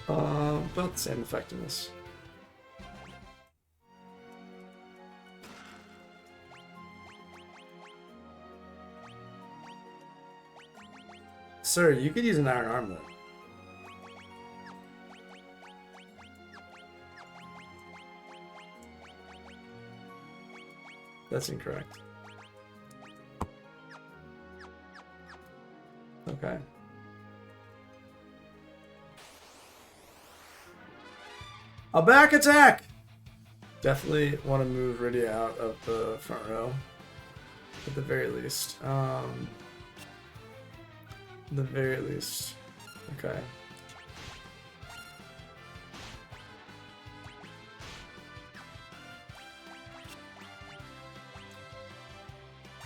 About the same effectiveness. Sir, you could use an iron armlet. That's incorrect. Okay. A back attack! Definitely want to move Rydia out of the front row. At the very least. The very least. Okay.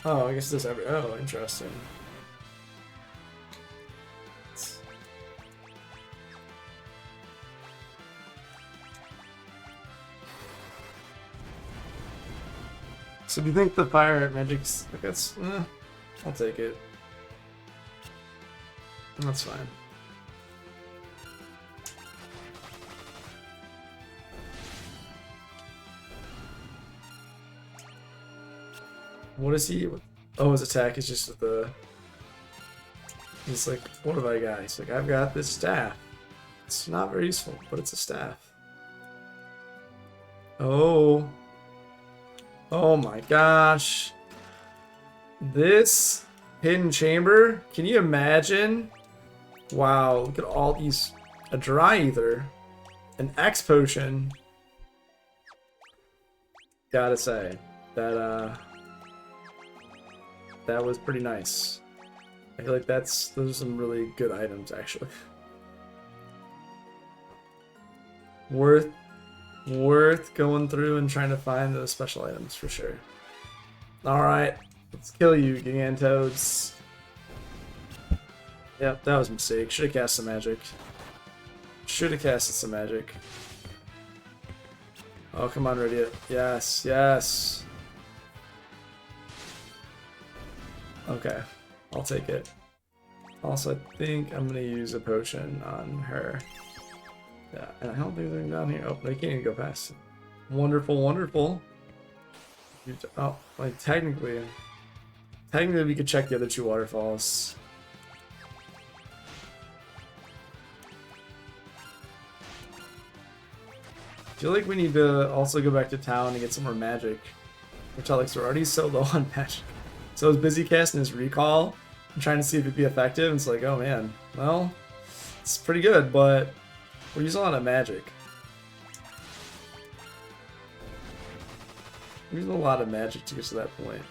Oh, I guess this every. Oh, interesting. So do you think the fire magic's... I guess... I'll take it. That's fine. What is he... Oh, his attack is just with the... He's like, what have I got? He's like, I've got this staff. It's not very useful, but it's a staff. Oh... Oh my gosh. This hidden chamber, can you imagine? Wow, look at all these. A dry ether, an X potion. Gotta say, that was pretty nice. I feel like those are some really good items actually. Worth going through and trying to find those special items for sure. Alright, let's kill you, Gigantoads. Yep, that was a mistake. Should have cast some magic. Should have casted some magic. Oh, come on, Radiant. Yes, yes. Okay, I'll take it. Also, I think I'm going to use a potion on her. Yeah, and I don't think there's anything down here. Oh, they can't even go past. Wonderful, wonderful. Oh, like technically we could check the other two waterfalls. I feel like we need to also go back to town and get some more magic. Which Alex, we're already so low on magic. So I was busy casting his recall and trying to see if it'd be effective. And it's like, oh man, well, it's pretty good, but we're using a lot of magic. We're using a lot of magic to get to that point.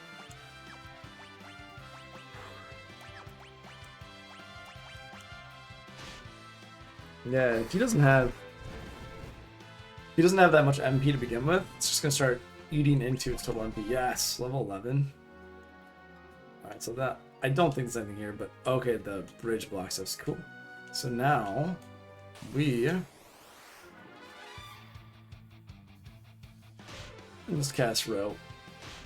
Yeah, if he doesn't have that much MP to begin with, it's just gonna start eating into its total MP. Yes, level 11. Alright, so that I don't think there's anything here, but okay, the bridge blocks us. Cool. So now we let's cast Row.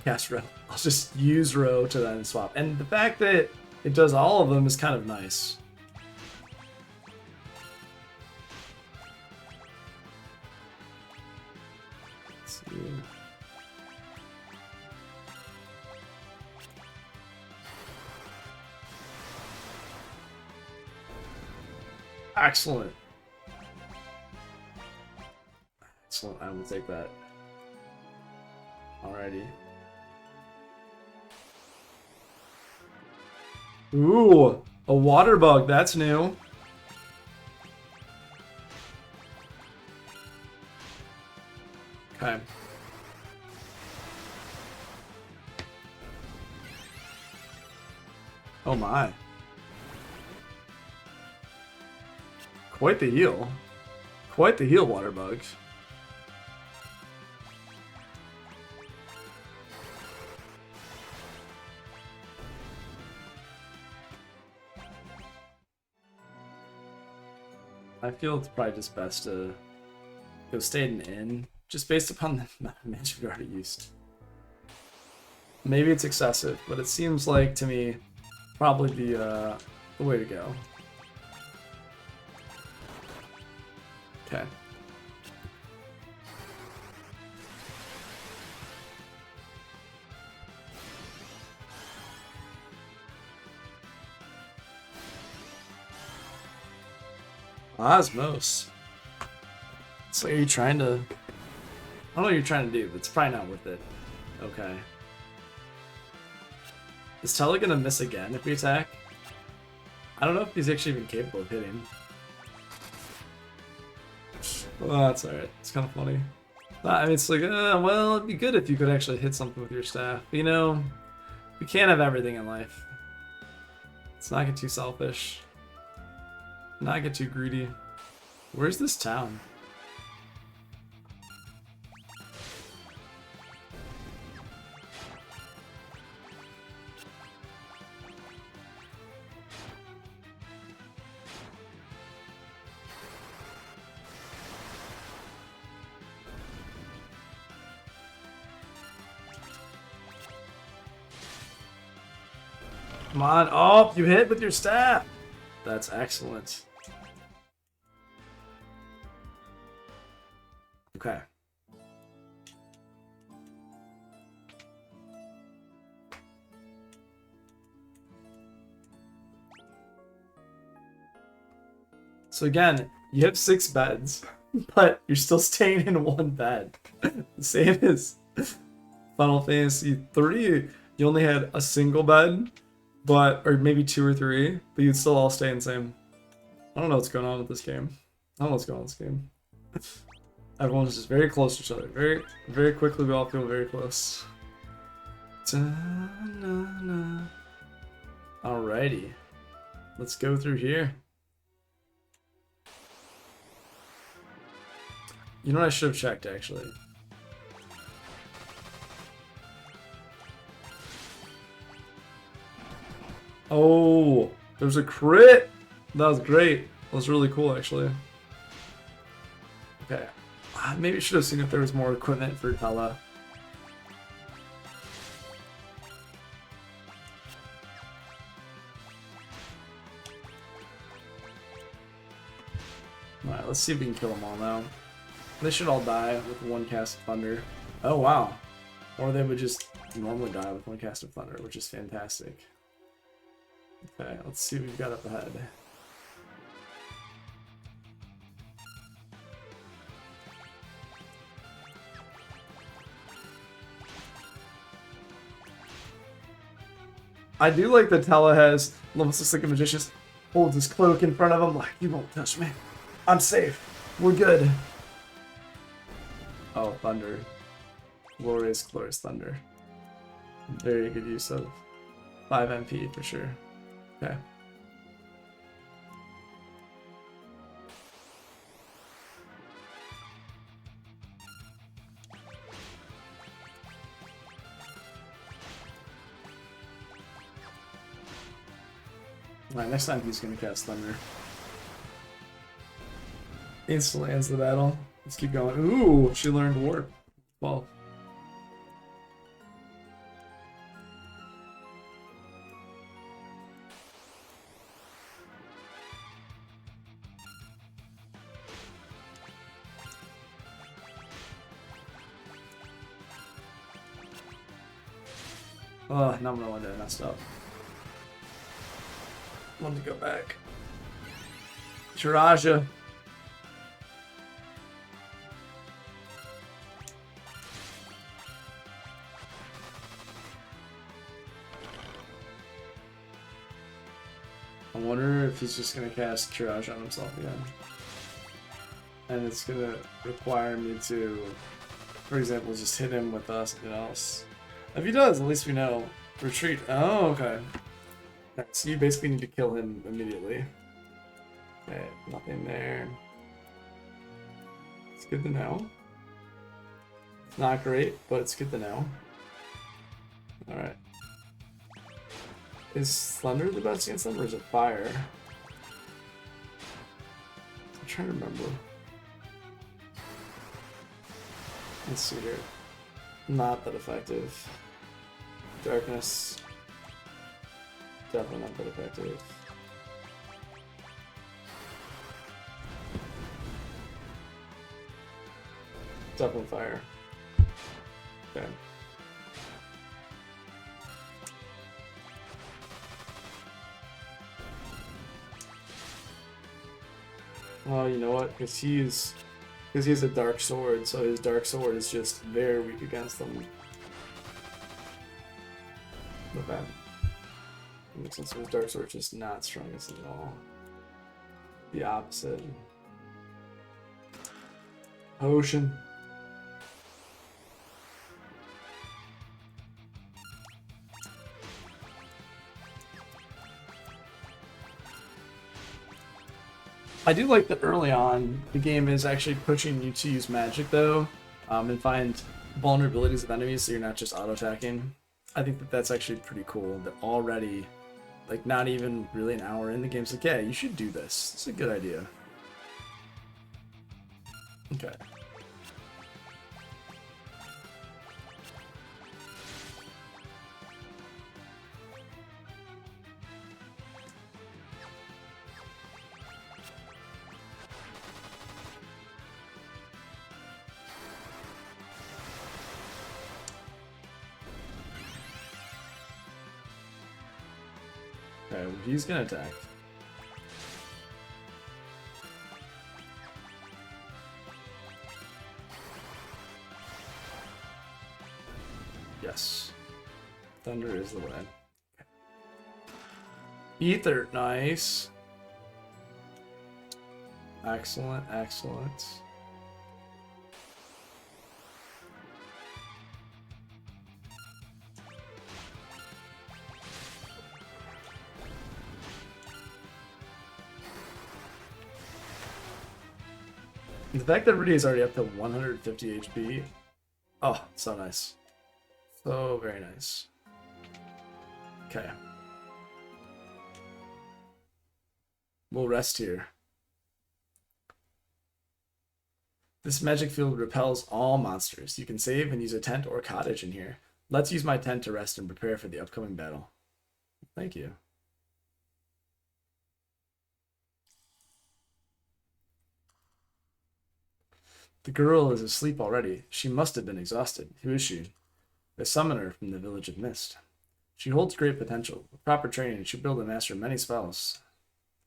Cast Row. I'll just use Row to then swap. And the fact that it does all of them is kind of nice. Let's see. Excellent. Excellent. I will take that. Alrighty. Ooh, a water bug. That's new. Okay. Oh my. Quite the heal. Quite the heal, water bugs. I feel it's probably just best to go stay in an inn, just based upon the amount of magic we already used. Maybe it's excessive, but it seems like to me probably the way to go. Okay. Osmos. So are you trying to... I don't know what you're trying to do, but it's probably not worth it. Okay. Is Telly gonna miss again if we attack? I don't know if he's actually even capable of hitting. Well, that's alright. It's kind of funny. I mean, it's like, well, it'd be good if you could actually hit something with your staff. You know, we can't have everything in life. Let's not get too selfish. Not get too greedy. Where's this town? Come on. Oh, you hit with your staff. That's excellent. Okay. So again, you have 6 beds, but you're still staying in one bed. Same as Final Fantasy 3. You only had a single bed, or maybe 2 or 3, but you'd still all stay in the same. I don't know what's going on with this game. I don't know what's going on with this game. Everyone's just very close to each other. Very, very quickly, we all feel very close. Alrighty. Let's go through here. You know what I should have checked, actually? Oh, there's a crit! That was great. That was really cool, actually. Okay. Maybe I should have seen if there was more equipment for Tella. Alright, let's see if we can kill them all now. They should all die with 1 cast of Thunder. Oh, wow. Or they would just normally die with 1 cast of Thunder, which is fantastic. Okay, let's see what we've got up ahead. I do like that Tella has almost looks like a magician, holds his cloak in front of him like, you won't touch me. I'm safe. We're good. Oh, Thunder. Glorious, glorious Thunder. Very good use of 5 MP for sure. Okay. Alright, next time he's gonna cast Thunder. Instantly ends the battle. Let's keep going. Ooh, she learned Warp. Well. Oh, now I'm gonna let it messed up. I wanted to go back. Shiraja. I wonder if he's just gonna cast Courage on himself again. And it's gonna require me to, for example, just hit him with something else. If he does, at least we know. Retreat. Oh, okay. Alright, so you basically need to kill him immediately. Okay, nothing there. It's good to know. It's not great, but it's good to know. Alright. Is Thunder the best against them, or is it Fire? I'm trying to remember. Let's see here. Not that effective. Darkness. Definitely not that effective. Definitely Fire. Okay. Well, you know what? Because he has a dark sword, so his dark sword is just very weak against them. Not bad. Makes sense. His dark sword is just not strong against them at all. The opposite. Ocean. I do like that early on, the game is actually pushing you to use magic, though, and find vulnerabilities of enemies so you're not just auto-attacking. I think that that's actually pretty cool, that already, like, not even really an hour in the game's like, yeah, you should do this. It's a good idea. Okay. Okay, well, he's gonna attack. Yes. Thunder is the way. Ether, nice. Excellent, excellent. The fact that Rudy is already up to 150 HP. Oh, so nice. So very nice. Okay. We'll rest here. This magic field repels all monsters. You can save and use a tent or cottage in here. Let's use my tent to rest and prepare for the upcoming battle. Thank you. The girl is asleep already. She must have been exhausted. Who is she? A summoner from the Village of Mist. She holds great potential. With proper training, she'll be able to master many spells.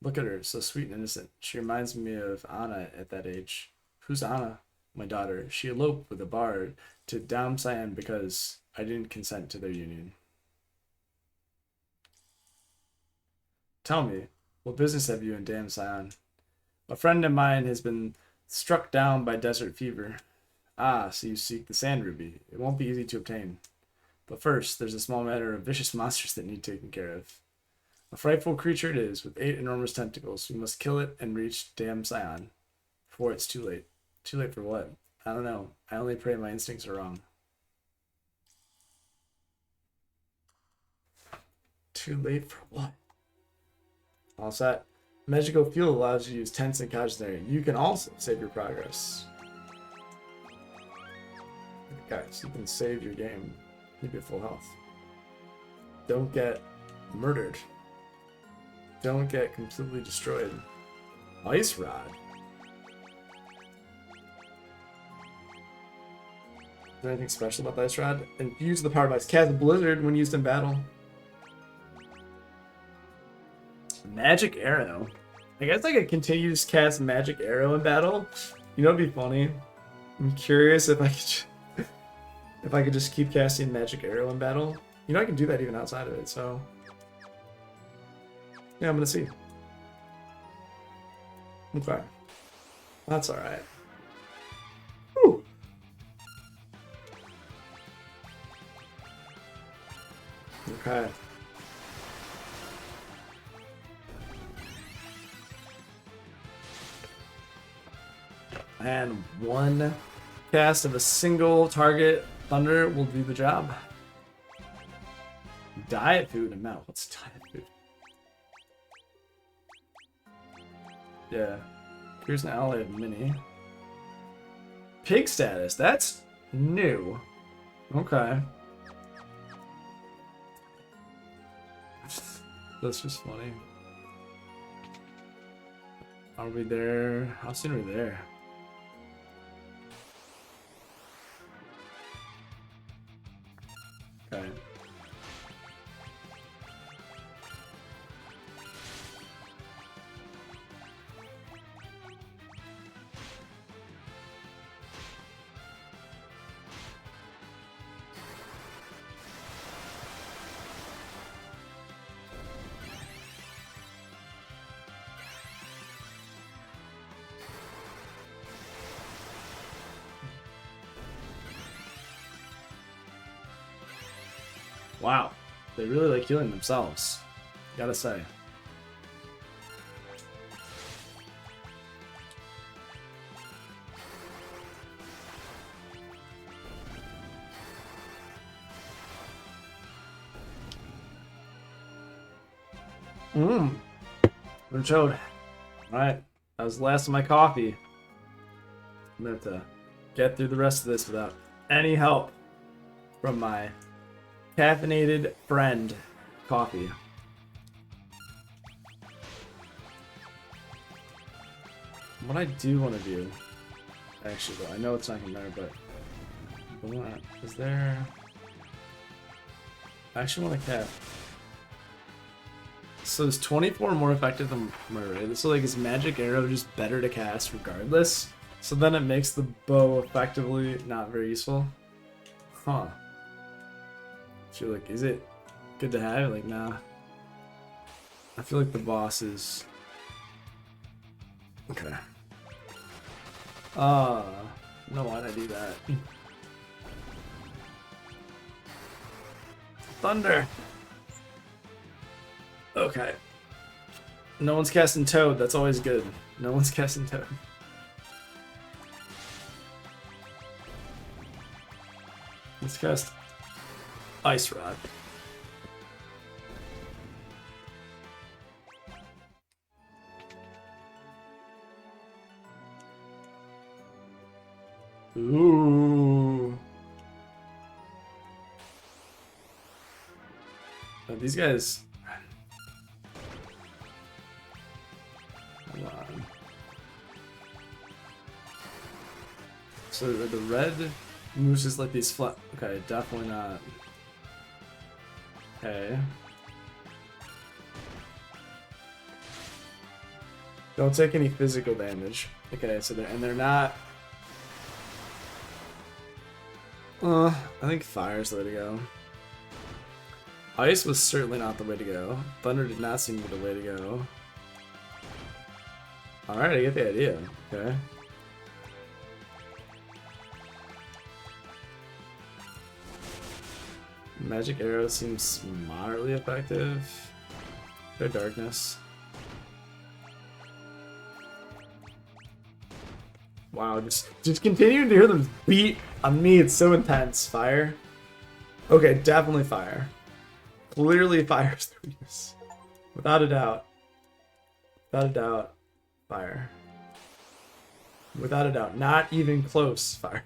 Look at her, so sweet and innocent. She reminds me of Anna at that age. Who's Anna? My daughter. She eloped with a bard to Damcyan because I didn't consent to their union. Tell me, what business have you in Damcyan? A friend of mine has been struck down by desert fever. Ah, so you seek the sand ruby. It won't be easy to obtain. But first, there's a small matter of vicious monsters that need taken care of. A frightful creature it is, with 8 enormous tentacles. We must kill it and reach Damcyan before it's too late. Too late for what? I don't know. I only pray my instincts are wrong. Too late for what? All set. Magical fuel allows you to use tents and cottages there. You can also save your progress. Guys, you can save your game. Keep it full health. Don't get murdered. Don't get completely destroyed. Ice Rod. Is there anything special about the Ice Rod? Infuse the power device. Cast Blizzard when used in battle. Magic Arrow. I guess I could continue to cast Magic Arrow in battle. You know, it'd be funny. I'm curious if I could just keep casting Magic Arrow in battle. You know, I can do that even outside of it, so yeah, I'm gonna see. Okay, that's all right. Whew. Okay. And one cast of a single target thunder will do the job. Diet food and now what's diet food? Yeah. Here's an ally of mini. Pig status, that's new. Okay. That's just funny. Are we there? How soon are we there? Okay. Wow, they really like healing themselves, gotta say. Chode. Alright, that was the last of my coffee. I'm gonna have to get through the rest of this without any help from my caffeinated friend, coffee. What I do want to do, actually, though, I know it's not gonna matter, but is there? I actually want to cap. So is 24 more effective than Murray? So like is Magic Arrow just better to cast regardless? So then it makes the bow effectively not very useful? Huh. So like, is it good to have? Like, nah. I feel like the boss is... Okay. No, why'd I do that? Thunder! Okay. No one's casting Toad, that's always good. No one's casting Toad. Let's cast Ice Rod. Ooh. Oh, these guys. Hold on. So the red moves just like these flat. Okay, definitely not. Okay. Don't take any physical damage. Okay, so they're not. I think fire's the way to go. Ice was certainly not the way to go. Thunder did not seem to be the way to go. Alright, I get the idea. Okay. Magic Arrow seems moderately effective. Good darkness. Wow, just continuing to hear them beat on me, it's so intense. Fire. Okay, definitely fire. Clearly fire's the weakness. Without a doubt. Without a doubt. Fire. Without a doubt. Not even close. Fire.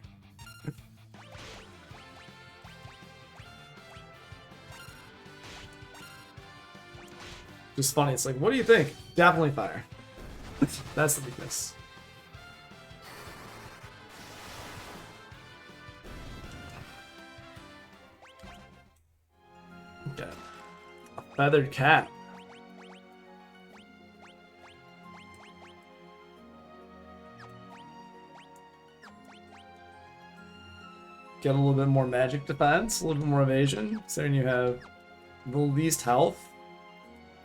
Just funny. It's like, what do you think? Definitely fire. That's the weakness. Okay. A feathered cat. Get a little bit more magic defense, a little bit more evasion. So then you have the least health.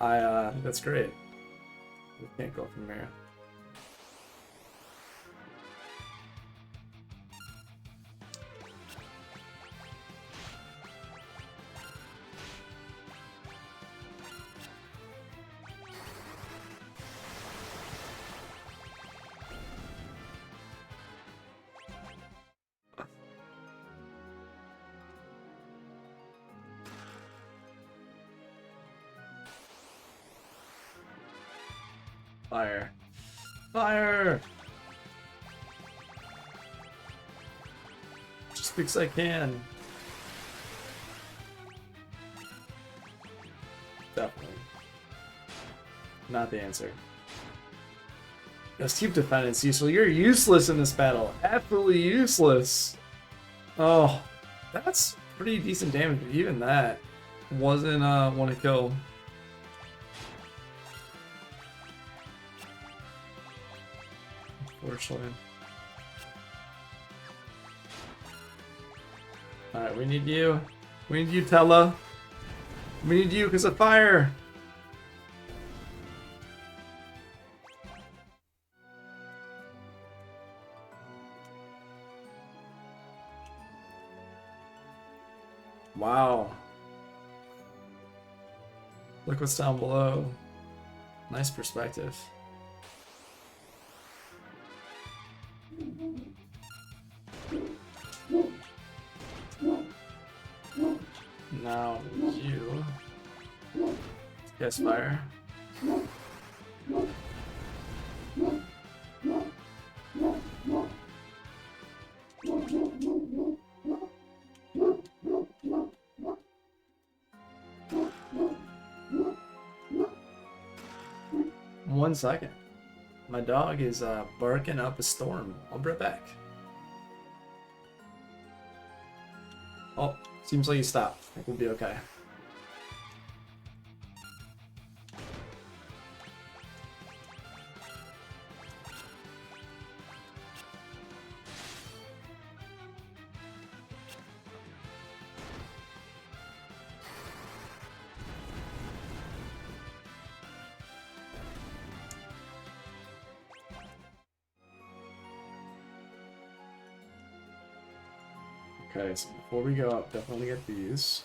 I think that's great. We can't go from there. Fire. Fire! Just because I can. Definitely. Not the answer. Yes, keep defending, Cecil. You're useless in this battle. Absolutely useless. Oh, that's pretty decent damage, but even that wasn't one to kill. Unfortunately. Alright, we need you. We need you, Tella. We need you because of fire. Wow. Look what's down below. Nice perspective. Now you guess fire. One second. My dog is barking up a storm. I'll be right back. Oh, seems like he stopped. I think we'll be okay. Okay, so before we go up, definitely get these.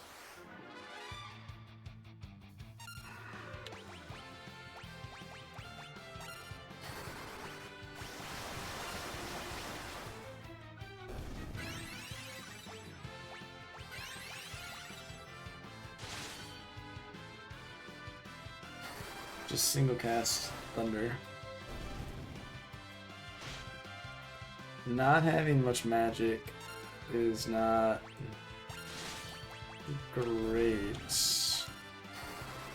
Just single cast Thunder. Not having much magic is not great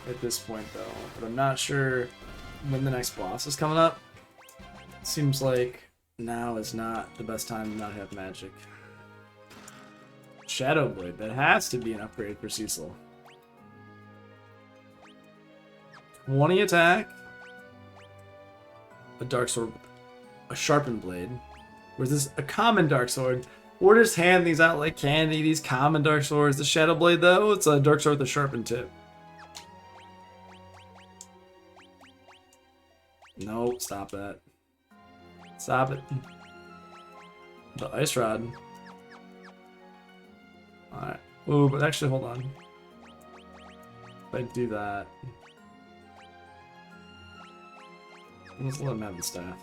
at this point though, but I'm not sure when the next boss is coming up. Seems like now is not the best time to not have magic. Shadow Blade, that has to be an upgrade for Cecil. 20 attack, a dark sword, a sharpened blade. Or is this a common dark sword? We're just handing these out like candy, these common dark swords. The Shadow Blade though, it's a dark sword with a sharpened tip. No, stop that. Stop it. The Ice Rod. Alright. Ooh, but actually, hold on. If I do that... let's let him have the staff.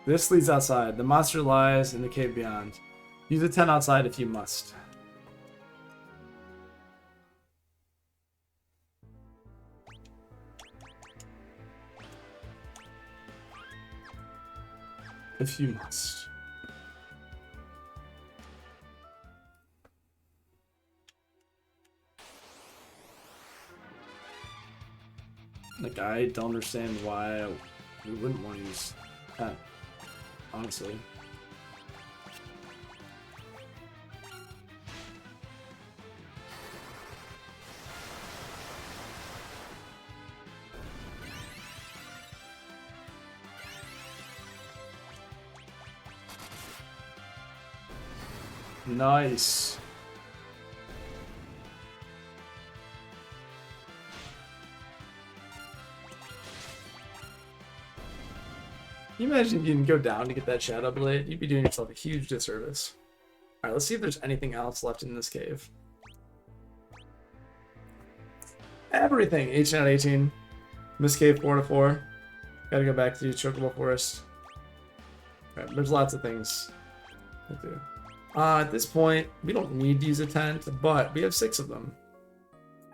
This leads outside. The monster lies in the cave beyond. Use a 10 outside if you must. If you must. Like, I don't understand why we wouldn't want to use that, honestly. Nice. Can you imagine if you can go down to get that Shadow Blade? You'd be doing yourself a huge disservice. Alright, let's see if there's anything else left in this cave. Everything! 18 out of 18. Miss Cave 4 to 4. Gotta go back to the Chocobo Forest. Alright, there's lots of things to do. At this point, we don't need to use a tent, but we have 6 of them.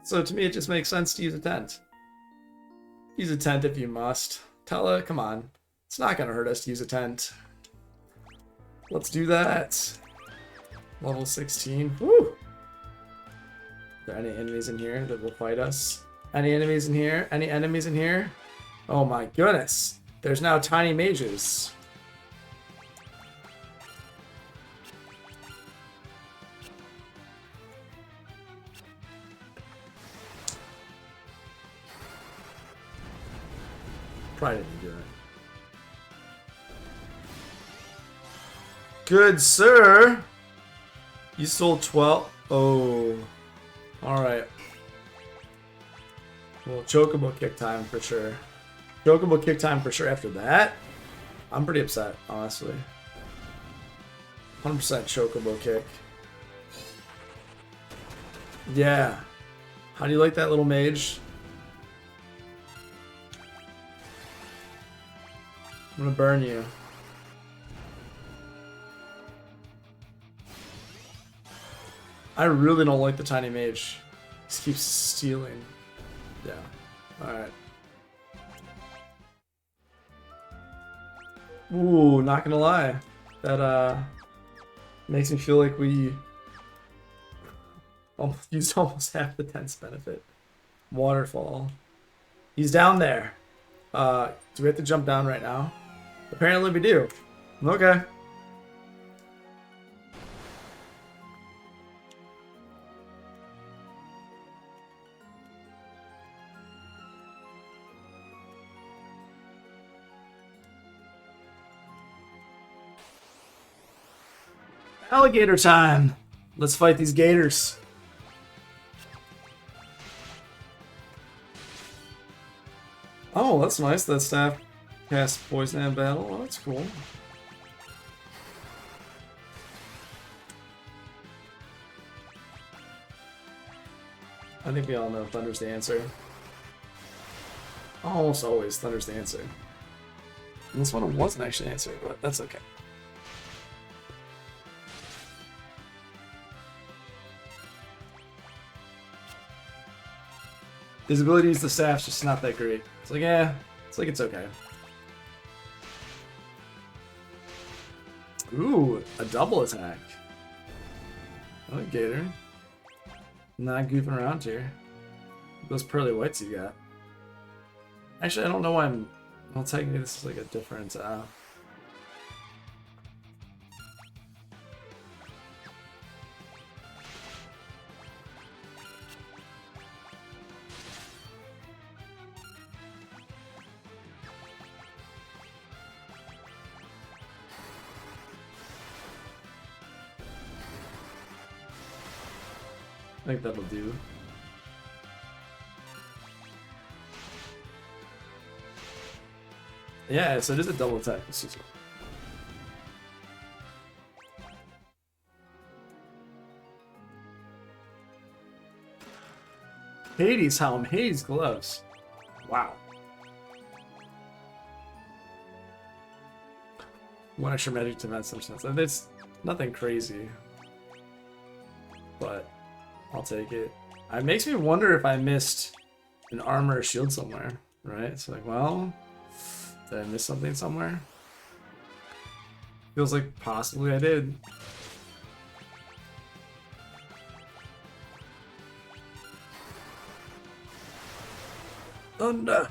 So to me, it just makes sense to use a tent. Use a tent if you must. Tella, come on. It's not going to hurt us to use a tent. Let's do that. Level 16. Woo! Are there any enemies in here that will fight us? Any enemies in here? Any enemies in here? Oh my goodness. There's now tiny mages. Probably didn't do that. Good sir. You sold 12. Oh. Alright. Well, Chocobo kick time for sure. Chocobo kick time for sure after that. I'm pretty upset, honestly. 100% Chocobo kick. Yeah. How do you like that little mage? I'm gonna burn you. I really don't like the tiny mage. Just keeps stealing. Yeah. Alright. Ooh, not gonna lie. That makes me feel like we used almost half the tent's benefit. Waterfall. He's down there. Do we have to jump down right now? Apparently we do. Okay. Alligator time! Let's fight these gators. Oh, that's nice. That staff casts poison and battle. Oh, that's cool. I think we all know Thunder's the answer. Almost always Thunder's the answer. And this one wasn't actually an answer, but that's okay. His ability to use the staff's just not that great. It's like, yeah, it's okay. Ooh, a double attack. I like Gator. Not goofing around here. Those pearly whites you got. Actually, I don't know why I'm... Well, technically this is like a different... I think that'll do. Yeah, so it is a double attack. Hades helm, Hades gloves. Wow. One extra magic to match some sense. It's nothing crazy, but I'll take it. It makes me wonder if I missed an armor or shield somewhere, right? It's like, well, did I miss something somewhere? Feels like possibly I did. Thunder!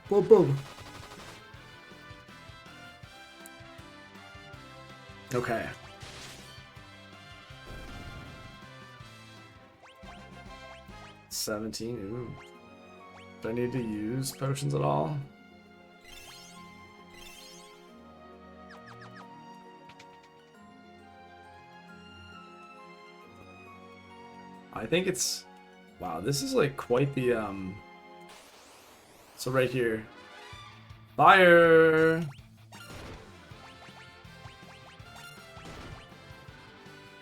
Boom, boom. Okay. $17. Ooh. Do I need to use potions at all? I think it's... Wow, this is like quite the, So right here. Fire!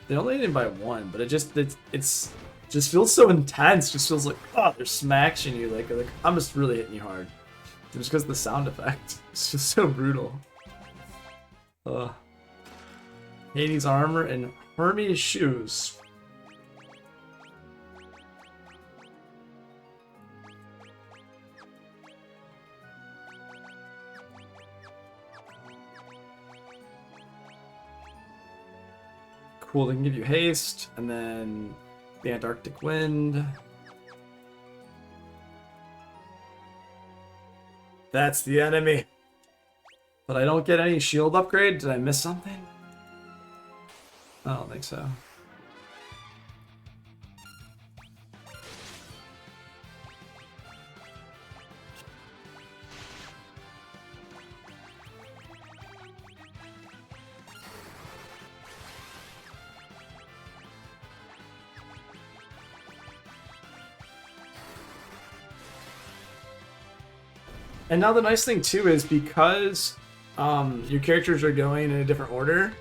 They only hit him by one, but it's just feels so intense. Just feels like, oh, they're smashing you. Like I'm just really hitting you hard. Just because of the sound effect. It's just so brutal. Hades armor and Hermes shoes. Cool, they can give you haste, and then the Antarctic wind. That's the enemy. But I don't get any shield upgrade? Did I miss something? I don't think so. And now the nice thing too is because your characters are going in a different order,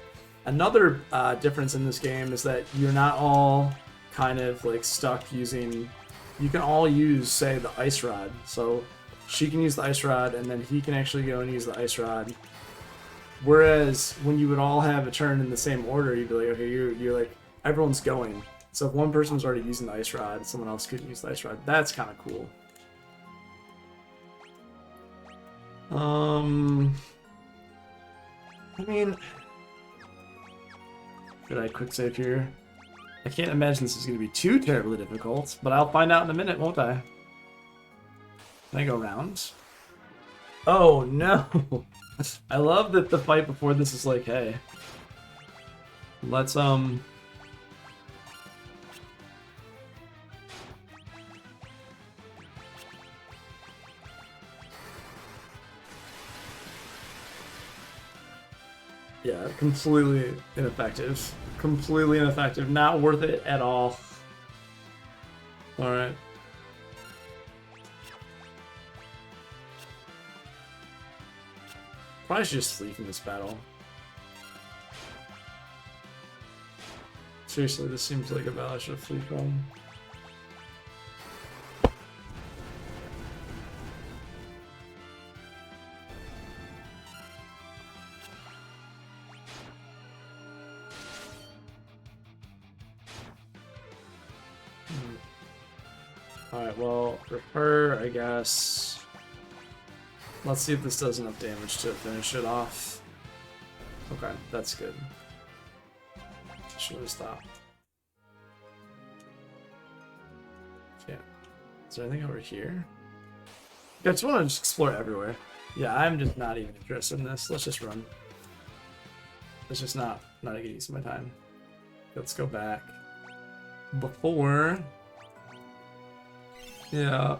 another difference in this game is that you're not all kind of like stuck using, you can all use, say, the ice rod. So she can use the ice rod and then he can actually go and use the ice rod. Whereas when you would all have a turn in the same order, you'd be like, okay, you're like, everyone's going. So if one person was already using the ice rod, someone else could use the ice rod. That's kind of cool. I mean, should I quick save here? I can't imagine this is going to be too terribly difficult, but I'll find out in a minute, won't I? Can I go around? Oh no! I love that the fight before this is like, hey, let's yeah, completely ineffective. Completely ineffective. Not worth it at all. Alright. Probably should just sleep in this battle. Seriously, this seems like a battle I should flee from. Alright, well, for her, I guess... Let's see if this does enough damage to finish it off. Okay, that's good. Should have stopped. Yeah. Is there anything over here? I just want to just explore everywhere. Yeah, I'm just not even interested in this. Let's just run. It's just not a good use of my time. Let's go back. Before... Yeah.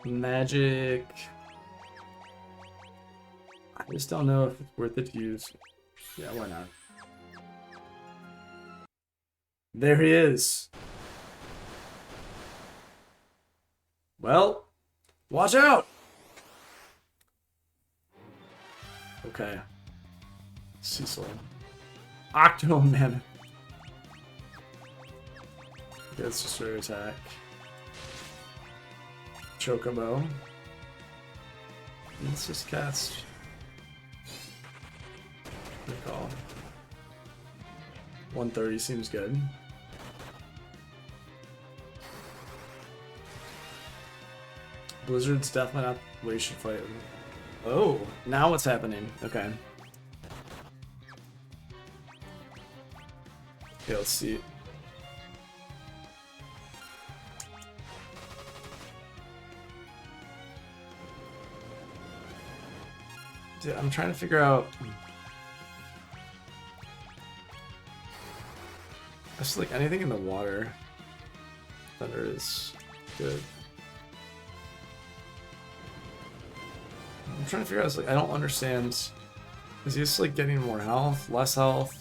Magic. I just don't know if it's worth it to use. Yeah, why not? There he is. Well, watch out. Okay. Cecil. Octo Mammoth. Okay, let's just straight attack. Chocobo. Let's just cast. Recall. 130 seems good. Blizzard's definitely not the way you should fight. Oh, now what's happening? Okay. Okay, let's see. Dude, I'm trying to figure out. Just like anything in the water. Thunder is good. I'm trying to figure out. Like, I don't understand. Is he just like getting more health, less health?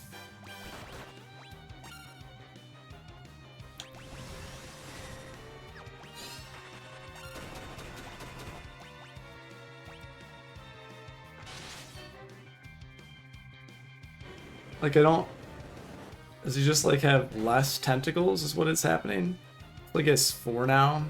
Like, I don't... Does he just, like, have less tentacles is what is happening? Like, it's 4 now.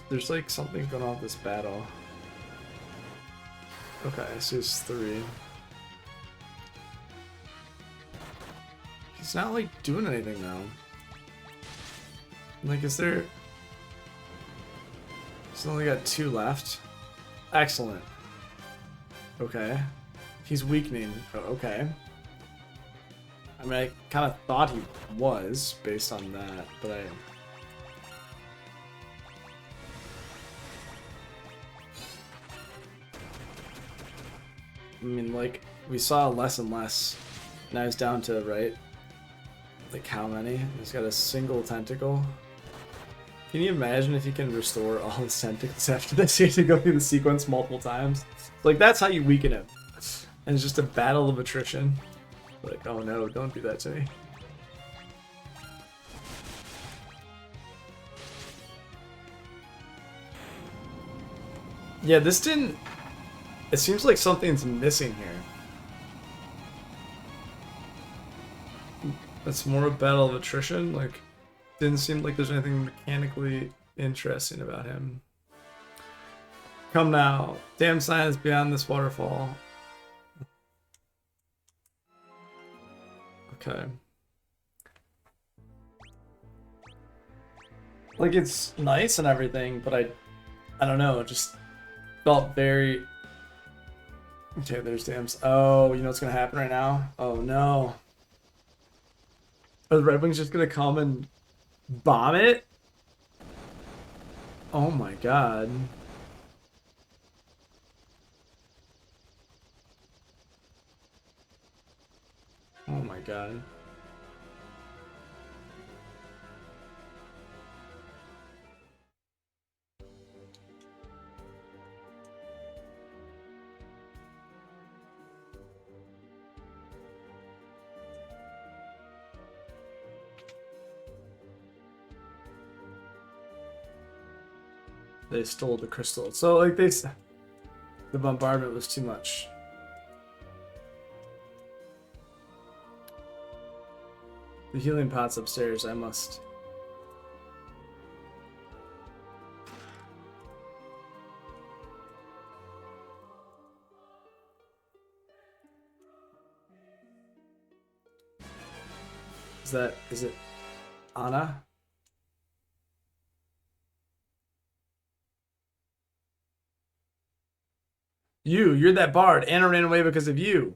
There's, like, something going on with this battle. Okay, so it's 3. He's not, like, doing anything now. Like, is there... He's only got 2 left. Excellent. Okay. He's weakening. Oh, okay. I mean, I kind of thought he was, based on that, but I... I mean, like, we saw less and less. Now he's down to, right? Like, how many? He's got a single tentacle. Can you imagine if you can restore all his tentacles after this? You have to go through the sequence multiple times. Like, that's how you weaken him. And it's just a battle of attrition. Like, oh no, don't do that to me. Yeah, this didn't... It seems like something's missing here. It's more a battle of attrition. Like, didn't seem like there's anything mechanically interesting about him. Come now. Damn sign is beyond this waterfall. Okay. Like, it's nice and everything, but I don't know, it just felt very... Okay, there's dams. Oh, you know what's gonna happen right now? Oh no. Are the Red Wings just gonna come and bomb it? Oh my god. Oh my god. They stole the crystal. So like the bombardment was too much. The healing pot's upstairs. I must. Is it Anna? You're that bard. Anna ran away because of you.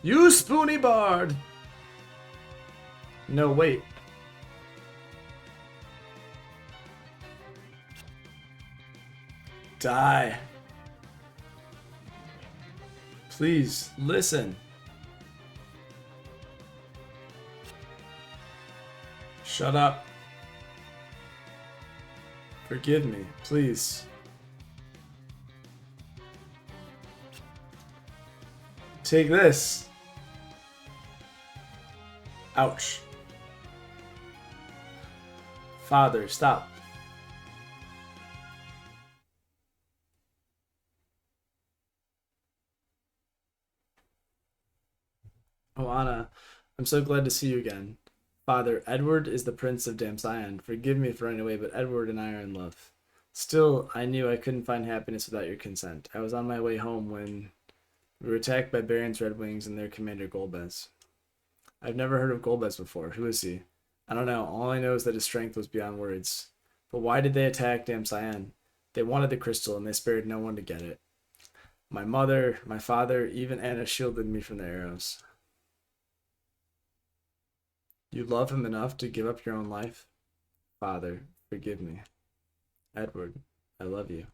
You spoony bard. No, wait. Die. Please, listen. Shut up. Forgive me, please. Take this. Ouch. Father, stop. Oh, Anna, I'm so glad to see you again. Father, Edward is the Prince of Damcyan. Forgive me for running away, but Edward and I are in love. Still, I knew I couldn't find happiness without your consent. I was on my way home when we were attacked by Baron's Red Wings and their commander Golbez. I've never heard of Golbez before. Who is he? I don't know. All I know is that his strength was beyond words. But why did they attack Damcyan? They wanted the crystal and they spared no one to get it. My mother, my father, even Anna shielded me from the arrows. You love him enough to give up your own life? Father, forgive me. Edward, I love you.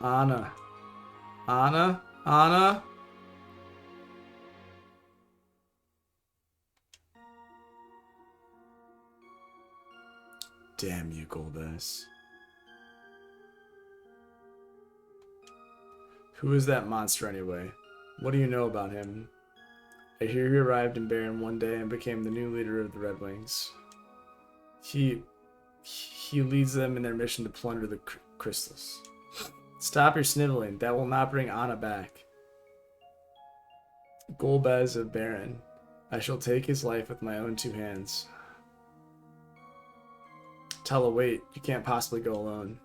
Anna. Anna? Anna? Damn you, Golbez. Who is that monster anyway? What do you know about him? I hear he arrived in Baron one day and became the new leader of the Red Wings. He leads them in their mission to plunder the crystals. Stop your sniveling. That will not bring Anna back. Golbez of Baron. I shall take his life with my own two hands. Tella, wait. You can't possibly go alone.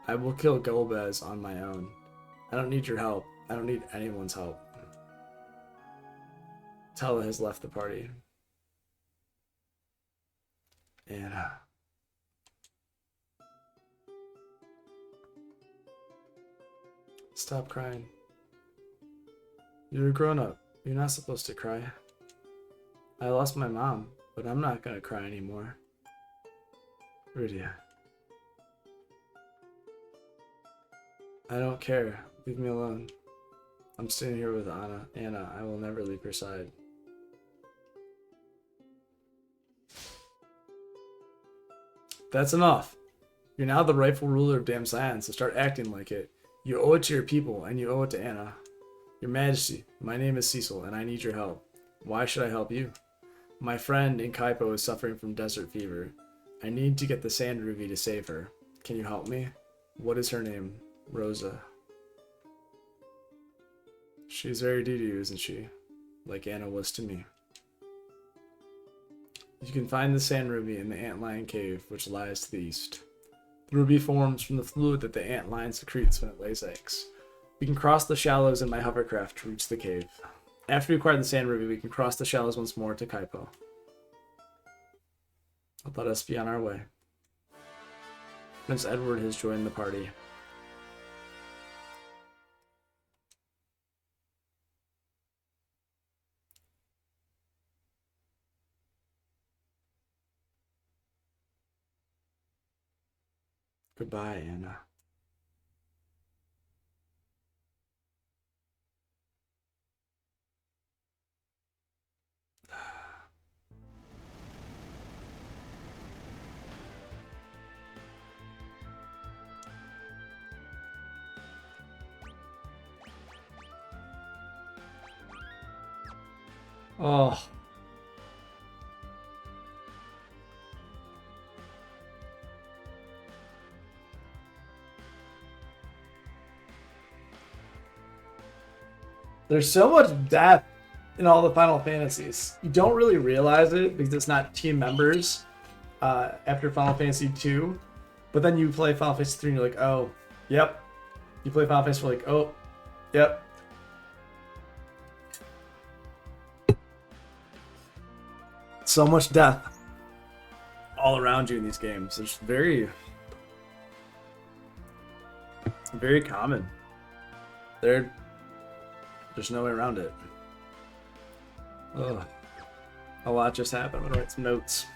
I will kill Golbez on my own. I don't need your help. I don't need anyone's help. Tella has left the party. Anna. Stop crying. You're a grown-up. You're not supposed to cry. I lost my mom, but I'm not gonna cry anymore. Rydia. I don't care. Leave me alone. I'm staying here with Anna. Anna, I will never leave her side. That's enough. You're now the rightful ruler of Damcyan, so start acting like it. You owe it to your people, and you owe it to Anna. Your Majesty, my name is Cecil, and I need your help. Why should I help you? My friend in Kaipo is suffering from desert fever. I need to get the Sand Ruby to save her. Can you help me? What is her name? Rosa. She's very dear to you, isn't she? Like Anna was to me. You can find the Sand Ruby in the Antlion Cave, which lies to the east. The ruby forms from the fluid that the antlion secretes when it lays eggs. We can cross the shallows in my hovercraft to reach the cave. After we acquire the Sand Ruby, we can cross the shallows once more to Kaipo. Let us be on our way. Prince Edward has joined the party. Goodbye, Anna. Oh. There's so much depth in all the Final Fantasies. You don't really realize it because it's not team members after Final Fantasy 2. But then you play Final Fantasy 3 and you're like, oh, yep. You play Final Fantasy 4 like, oh, yep. So much depth all around you in these games. It's very, very common. There's no way around it. Ugh. A lot just happened. I'm gonna write some notes.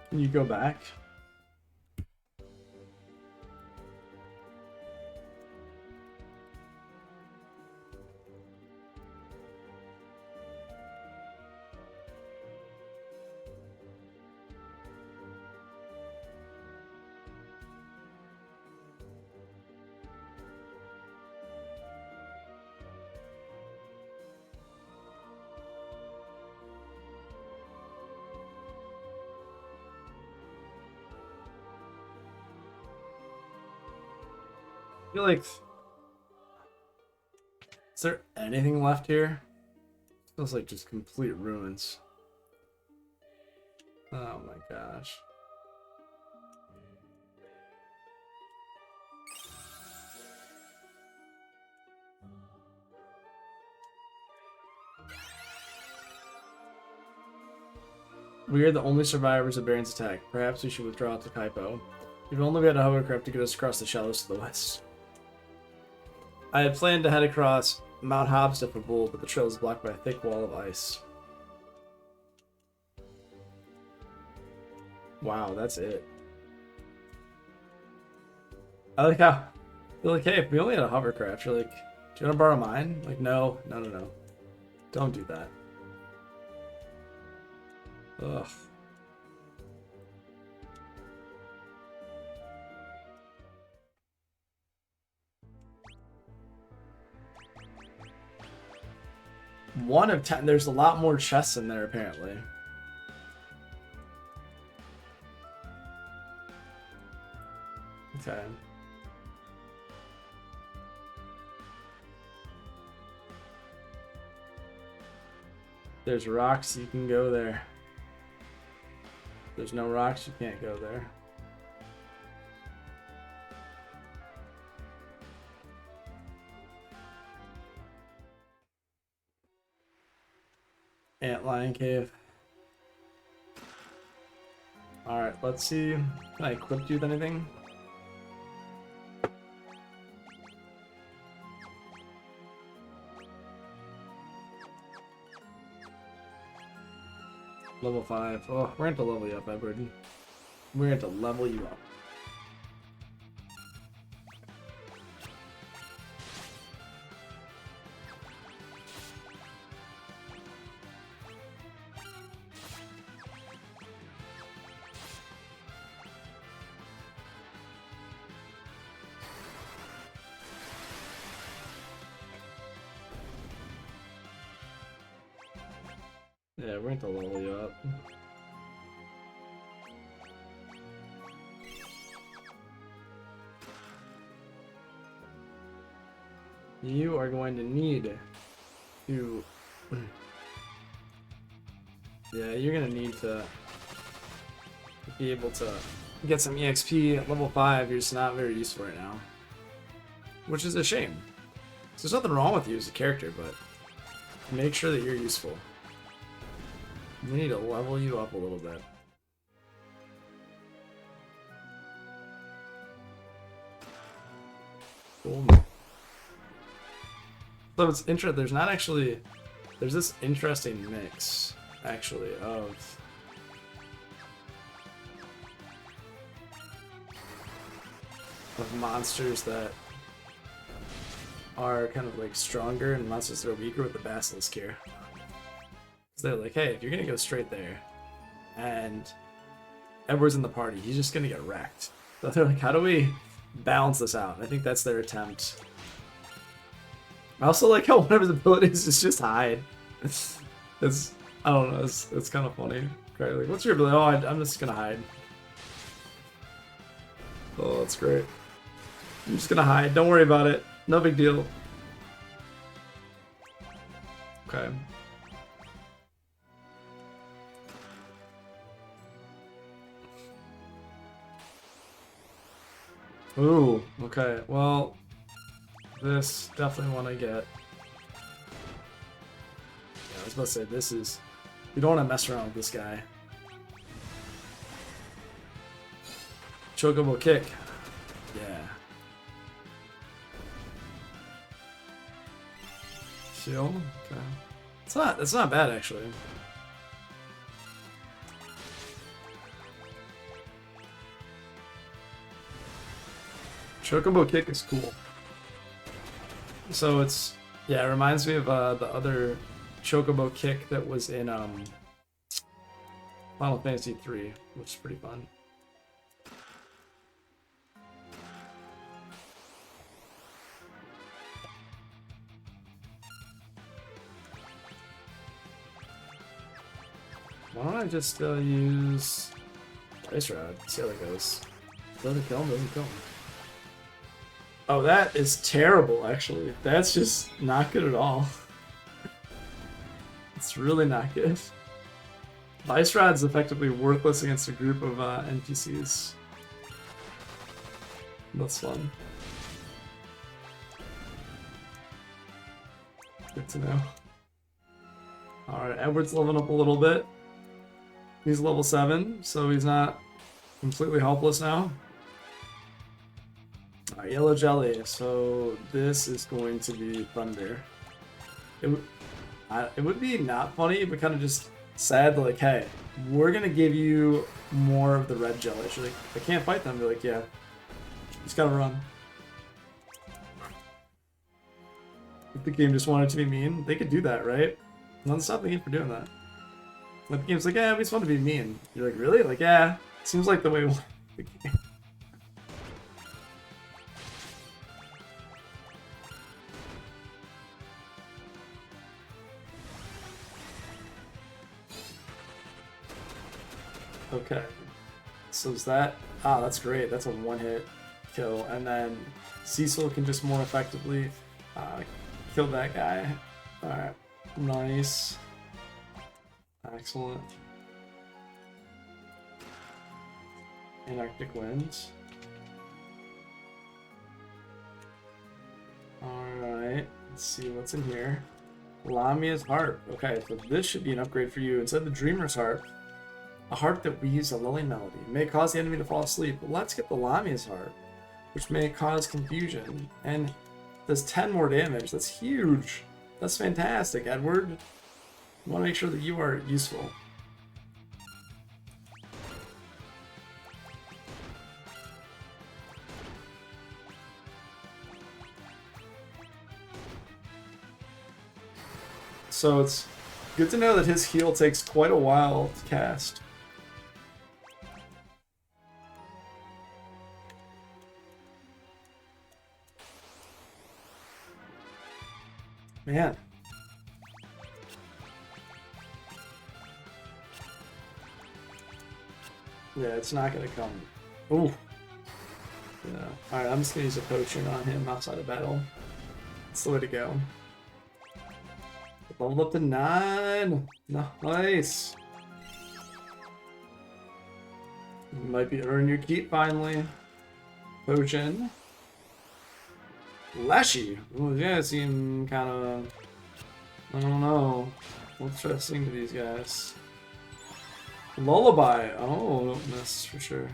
Can you go back? I feel like, is there anything left here? Feels like just complete ruins. Oh my gosh. We are the only survivors of Baron's attack. Perhaps we should withdraw to Kaipo. If only we had a hovercraft to get us across the shallows to the west. I had planned to head across Mount Hobbs for Bull, but the trail is blocked by a thick wall of ice. Wow, that's it. I like how you're like, hey, if we only had a hovercraft, you're like, do you want to borrow mine? Like, no. Don't do that. Ugh. One of 10. There's a lot more chests in there, apparently. Okay. There's rocks, you can go there. There's no rocks, you can't go there. Antlion Cave. Alright, let's see. Can I equip you with anything? Level 5. Oh, we're going to level you up, Edward. We're going to level you up. Yeah, we're going to level you up. You are going to need to... Yeah, you're going to need to be able to get some EXP at level 5. You're just not very useful right now. Which is a shame. So there's nothing wrong with you as a character, but make sure that you're useful. We need to level you up a little bit. Boom. So it's interesting. There's not actually. There's this interesting mix, actually, of. have monsters that are kind of like stronger and monsters that are weaker with the Basilisk here. So they're like, hey, if you're gonna go straight there, and Edward's in the party, he's just gonna get wrecked. So they're like, how do we balance this out? I think that's their attempt. I also like how one of his abilities is just hide. It's I don't know, it's kind of funny. Okay, like, what's your ability? Oh, I'm just gonna hide. Oh, that's great. I'm just gonna hide. Don't worry about it. No big deal. Okay. Ooh, okay. Well, this definitely want to get. Yeah, I was about to say, this is. You don't want to mess around with this guy. Chocobo kick. Yeah. Shield. Okay. It's not bad actually. Chocobo kick is cool. So it's, yeah, it reminds me of the other Chocobo kick that was in Final Fantasy 3, which is pretty fun. Why don't I just use Ice Rod? See how that goes. Doesn't kill him, doesn't kill him. Oh, that is terrible, actually. That's just not good at all. It's really not good. Ice Rod's effectively worthless against a group of NPCs. That's fun. Good to know. Alright, Edward's leveling up a little bit. He's level 7, so he's not completely helpless now. Alright, Yellow Jelly, so this is going to be Thunder. It would be not funny, but kind of just sad, like, hey, we're gonna give you more of the red jelly. She's like, I can't fight them. They're like, yeah, just gotta run. If the game just wanted to be mean, they could do that, right? Don't stop the game for doing that. Like, the game's like, yeah, we just want to be mean. You're like, really? Like, yeah, seems like the way we want the game. Okay, so is that, that's great, that's a one-hit kill, and then Cecil can just more effectively kill that guy. Alright, nice. Excellent. And Arctic Winds. Alright, let's see what's in here. Lamia's Harp. Okay, so this should be an upgrade for you. Instead of the Dreamer's Harp, a harp that weaves a lulling melody may cause the enemy to fall asleep. But let's get the Lamia's Harp, which may cause confusion and does 10 more damage. That's huge. That's fantastic, Edward. I want to make sure that you are useful. So it's good to know that his heal takes quite a while to cast. Man. Yeah, it's not gonna come. Ooh. Yeah. Alright, I'm just gonna use a potion on him outside of battle. That's the way to go. Leveled up to 9. Nice. You might be earning your keep finally. Potion. Lashy. Ooh, these guys seem kind of. I don't know. Let's try to sing to these guys. Lullaby. Oh, don't miss for sure.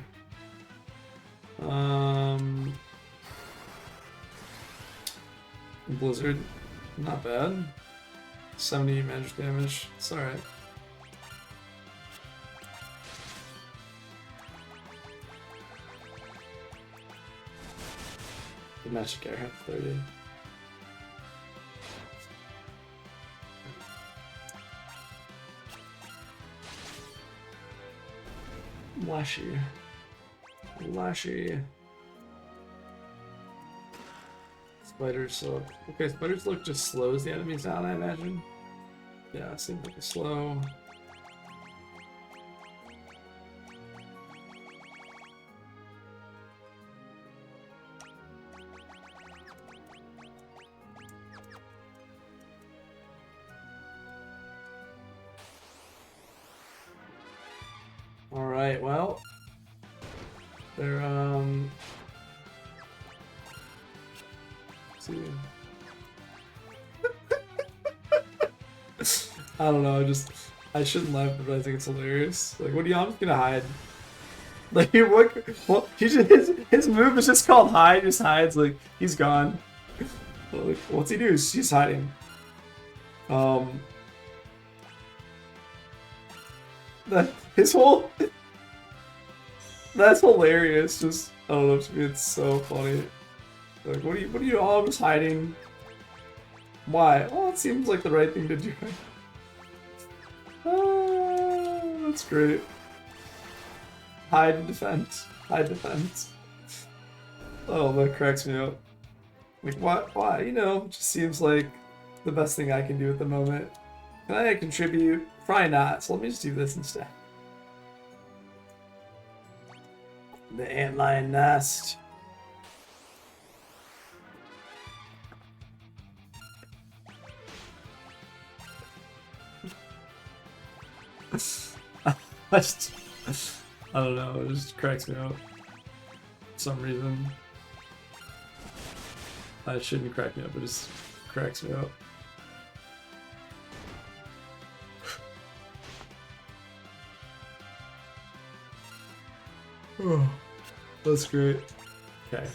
Blizzard. Not bad. 70 magic damage. It's alright. Magic Air have 30. Lashy. Lashy. Spider Silk. Okay, Spider Silk just slows the enemies down, I imagine. Yeah, seems like a slow. Alright, well. They're, let's see. I don't know, I shouldn't laugh, but I think it's hilarious. Like, what do you, I'm just gonna hide. Like, what, his move is just called hide, just hides, like, he's gone. Like, what's he do? He's hiding. His whole, that's hilarious, just, I don't know, to me it's so funny. Like, what are you all just hiding? Why? Well, it seems like the right thing to do. Oh, that's great. Hide and defend. Hide defense. Oh, that cracks me up. Like, why? You know, it just seems like the best thing I can do at the moment. Can I contribute? Probably not, so let me just do this instead. The antlion nest. I don't know, it just cracks me up for some reason. It shouldn't crack me up, it just cracks me up. Oh, that's great. Okay.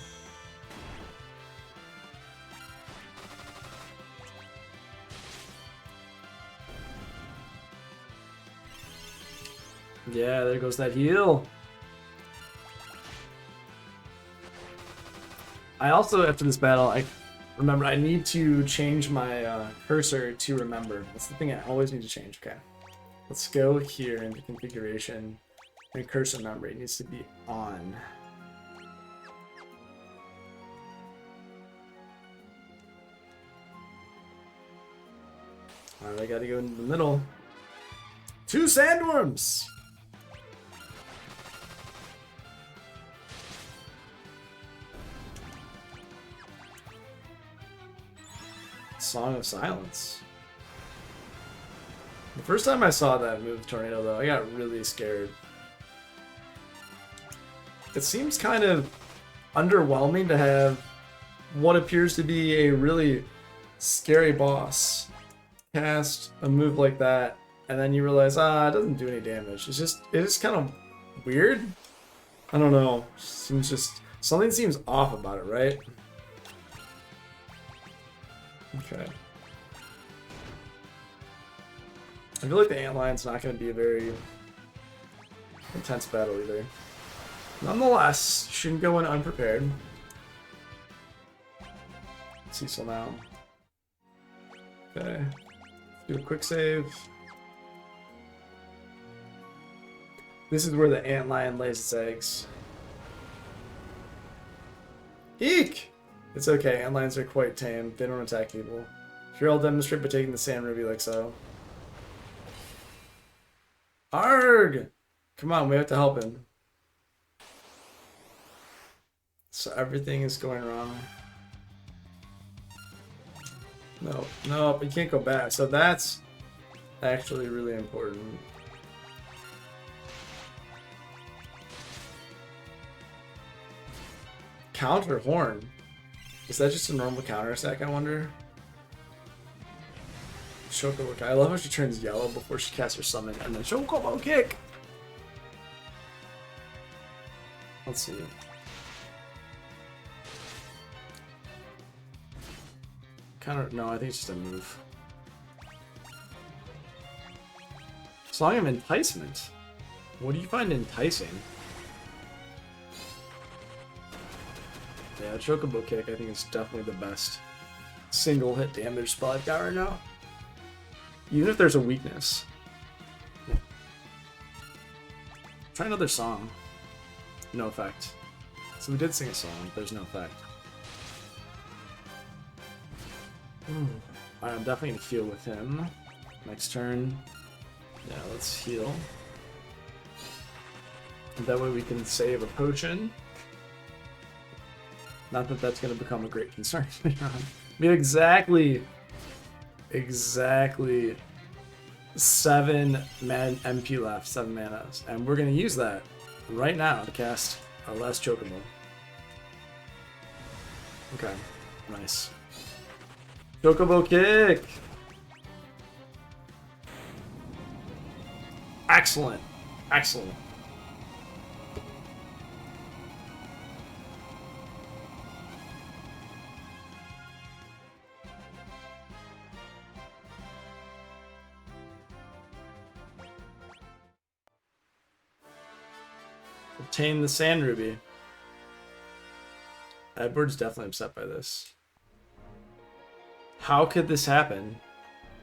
Yeah, there goes that heal. I also, after this battle, I remember I need to change my cursor to remember. That's the thing I always need to change. Okay. Let's go here into configuration. And cursor memory needs to be on. Alright, I gotta go into the middle. 2 sandworms! Song of Silence. The first time I saw that move, Tornado, though, I got really scared. It seems kind of underwhelming to have what appears to be a really scary boss cast a move like that, and then you realize, it doesn't do any damage. It's just kind of weird. I don't know. Something seems off about it, right? Okay. I feel like the Antlion's not going to be a very intense battle either. Nonetheless, shouldn't go in unprepared. Cecil now. Okay. Do a quick save. This is where the antlion lays its eggs. Eek! It's okay, antlions are quite tame. They don't attack people. Here I'll demonstrate by taking the sand ruby like so. Arg! Come on, we have to help him. So everything is going wrong. No, you can't go back. So that's actually really important. Counter horn. Is that just a normal counter attack, I wonder? Chocobo kick. I love how she turns yellow before she casts her summon, and then Chocobo kick! Let's see. No, I think it's just a move. Song of Enticement. What do you find enticing? Yeah, Yeah, Chocobo Kick I think is definitely the best single hit damage spell I've got right now. Even if there's a weakness. Try another song. No effect. So we did sing a song, but there's no effect. Alright, I'm definitely gonna heal with him. Next turn. Yeah, let's heal. And that way we can save a potion. Not that that's gonna become a great concern later on. We have exactly 7 MP left, 7 manas. And we're gonna use that right now to cast our last Chocobo. Okay, nice. Chocobo Kick! Excellent. Excellent. Obtain the Sand Ruby. Edward's definitely upset by this. How could this happen?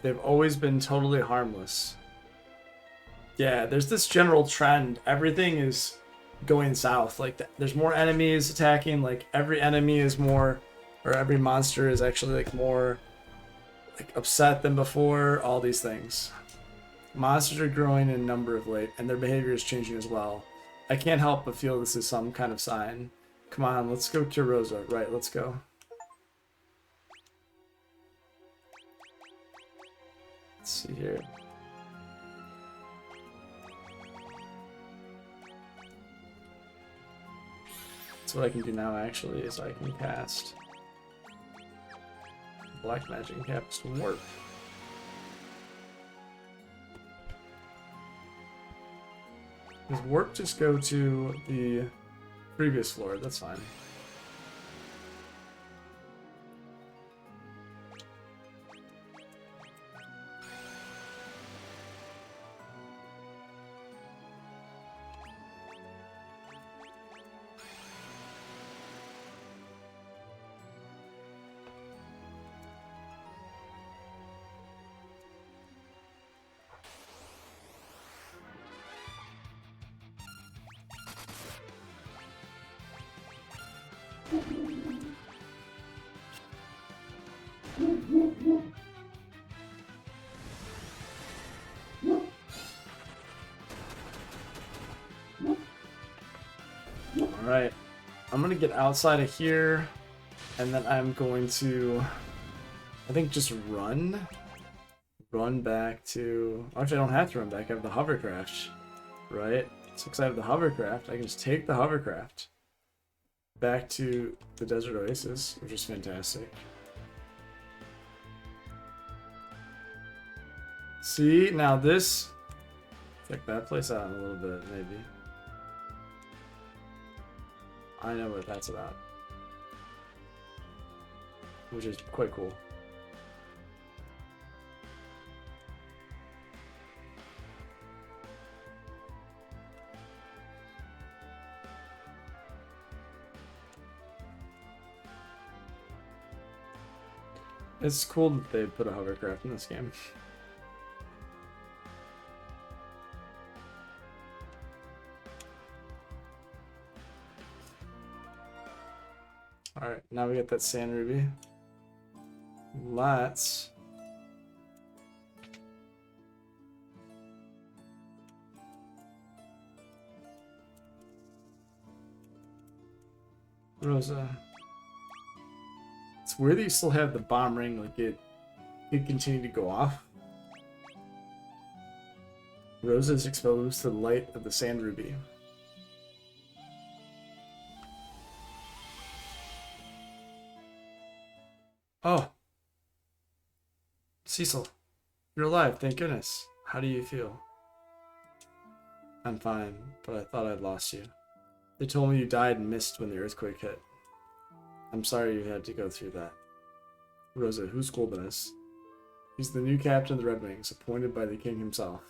They've always been totally harmless. Yeah, there's this general trend. Everything is going south. Like, there's more enemies attacking. Like, every enemy is more, or every monster is actually, like, more, like, upset than before. All these things. Monsters are growing in number of late, and their behavior is changing as well. I can't help but feel this is some kind of sign. Come on, let's go to Rosa. Right, let's go. Let's see here. So what I can do now actually is I can cast Black Magic and cast Warp. Does Warp just go to the previous floor? That's fine. Alright, I'm going to get outside of here, and then I'm going to, I think, just run back to, actually I don't have to run back, I have the hovercraft, right? So because I have the hovercraft, I can just take the hovercraft back to the Desert Oasis, which is fantastic. See, now this, check that place out in a little bit, maybe. I know what that's about. Which is quite cool. It's cool that they put a hovercraft in this game. Alright, now we get that Sand Ruby. Let's... Rosa. It's weird that you still have the bomb ring, like it continue to go off. Rosa is exposed to the light of the Sand Ruby. Oh. Cecil, you're alive, thank goodness. How do you feel? I'm fine, but I thought I'd lost you. They told me you died and missed when the earthquake hit. I'm sorry you had to go through that. Rosa, who's Golbinus? He's the new captain of the Red Wings, appointed by the king himself.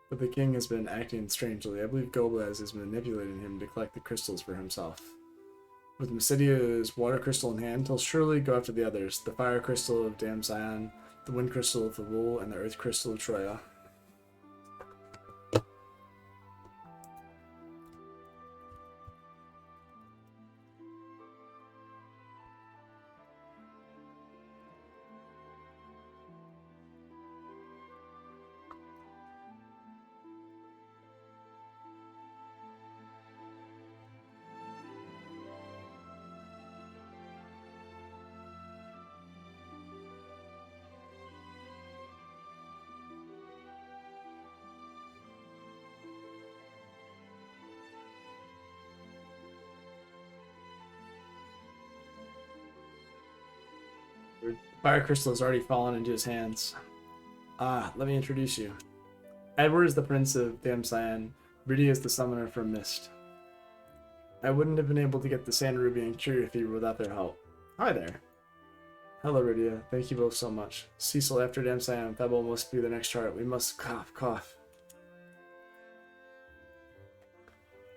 But the king has been acting strangely. I believe Golbez is manipulating him to collect the crystals for himself. With Mysidia's water crystal in hand, he'll surely go after the others. The fire crystal of Damsion, the wind crystal of Fabul, and the earth crystal of Troya. Fire crystal has already fallen into his hands. Ah, let me introduce you. Edward is the prince of Damsion. Rudy is the summoner from Mist. I wouldn't have been able to get the Sand Ruby and Cure Your Fever without their help. Hi there. Hello, Rydia. Thank you both so much. Cecil, after Damsion, Febble must be the next chart. We must cough.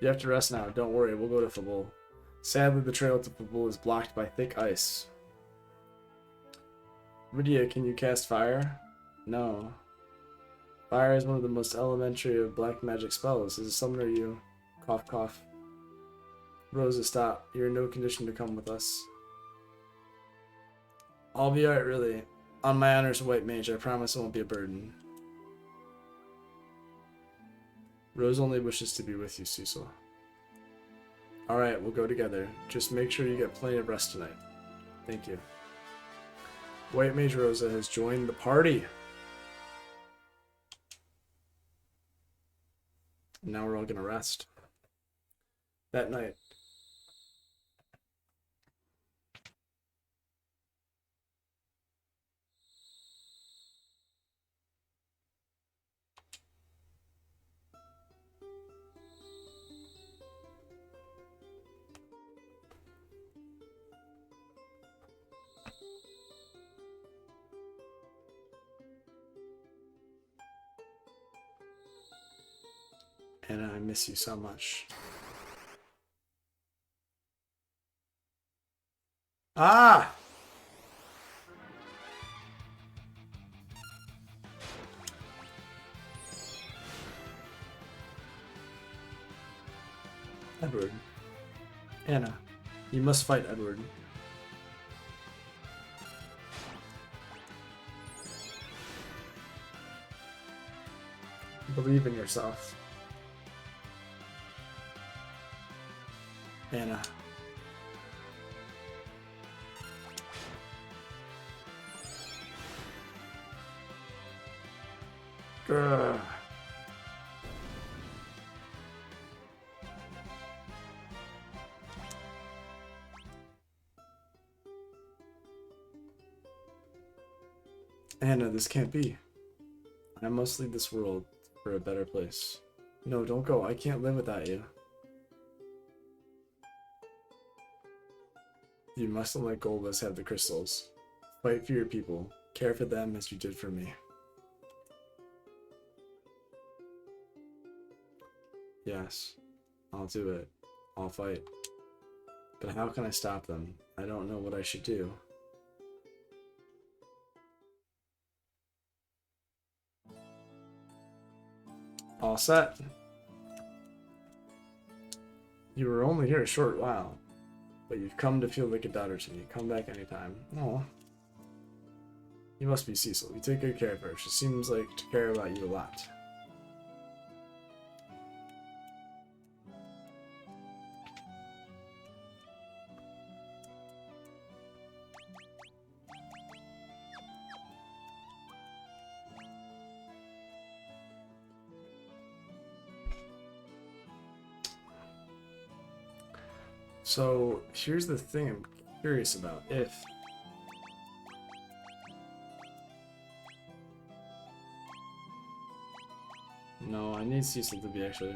You have to rest now. Don't worry, we'll go to Fabul. Sadly, the trail to Fabul is blocked by thick ice. Rydia, can you cast fire? No. Fire is one of the most elementary of black magic spells. As a summoner, you... Cough. Rosa, stop. You're in no condition to come with us. I'll be alright, really. On my honor as a white mage, I promise it won't be a burden. Rose only wishes to be with you, Cecil. Alright, we'll go together. Just make sure you get plenty of rest tonight. Thank you. White Mage Rosa has joined the party. Now we're all gonna rest. That night. And I miss you so much. Ah! Edward. Anna, you must fight Edward. Believe in yourself. Anna. Grr. Anna, this can't be. I must leave this world for a better place. No, don't go. I can't live without you. You mustn't let Golbez have the crystals. Fight for your people. Care for them as you did for me. Yes, I'll do it. I'll fight. But how can I stop them? I don't know what I should do. All set. You were only here a short while, but you've come to feel like a daughter to me. Come back anytime. Oh. You must be Cecil. You take good care of her. She seems like to care about you a lot. So here's the thing I'm curious about. If no, I need Cecil to be actually.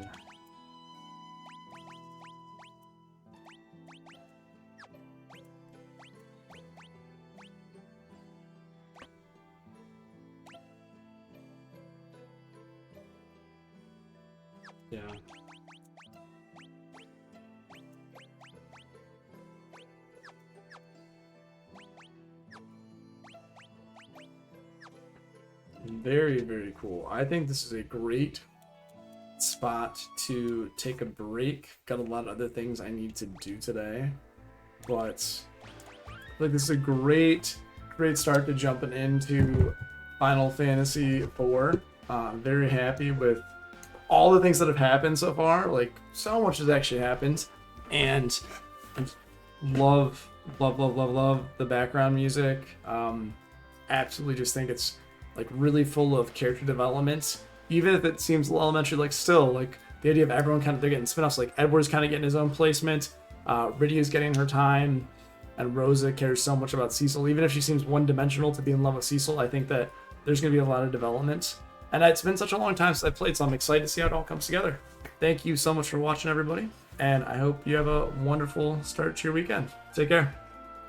Yeah. Very, very cool. I think this is a great spot to take a break. Got a lot of other things I need to do today, but like this is a great start to jumping into Final Fantasy IV. Very happy with all the things that have happened so far. Like, so much has actually happened, and I love the background music. Absolutely just think it's like really full of character development, even if it seems a little elementary. Like, still, like the idea of everyone kind of, they're getting spin-offs. Like Edward's kind of getting his own placement, Rydia's getting her time, and Rosa cares so much about Cecil. Even if she seems one-dimensional to be in love with Cecil, I think that there's going to be a lot of development. And it's been such a long time since I played, so I'm excited to see how it all comes together. Thank you so much for watching, everybody, and I hope you have a wonderful start to your weekend. Take care.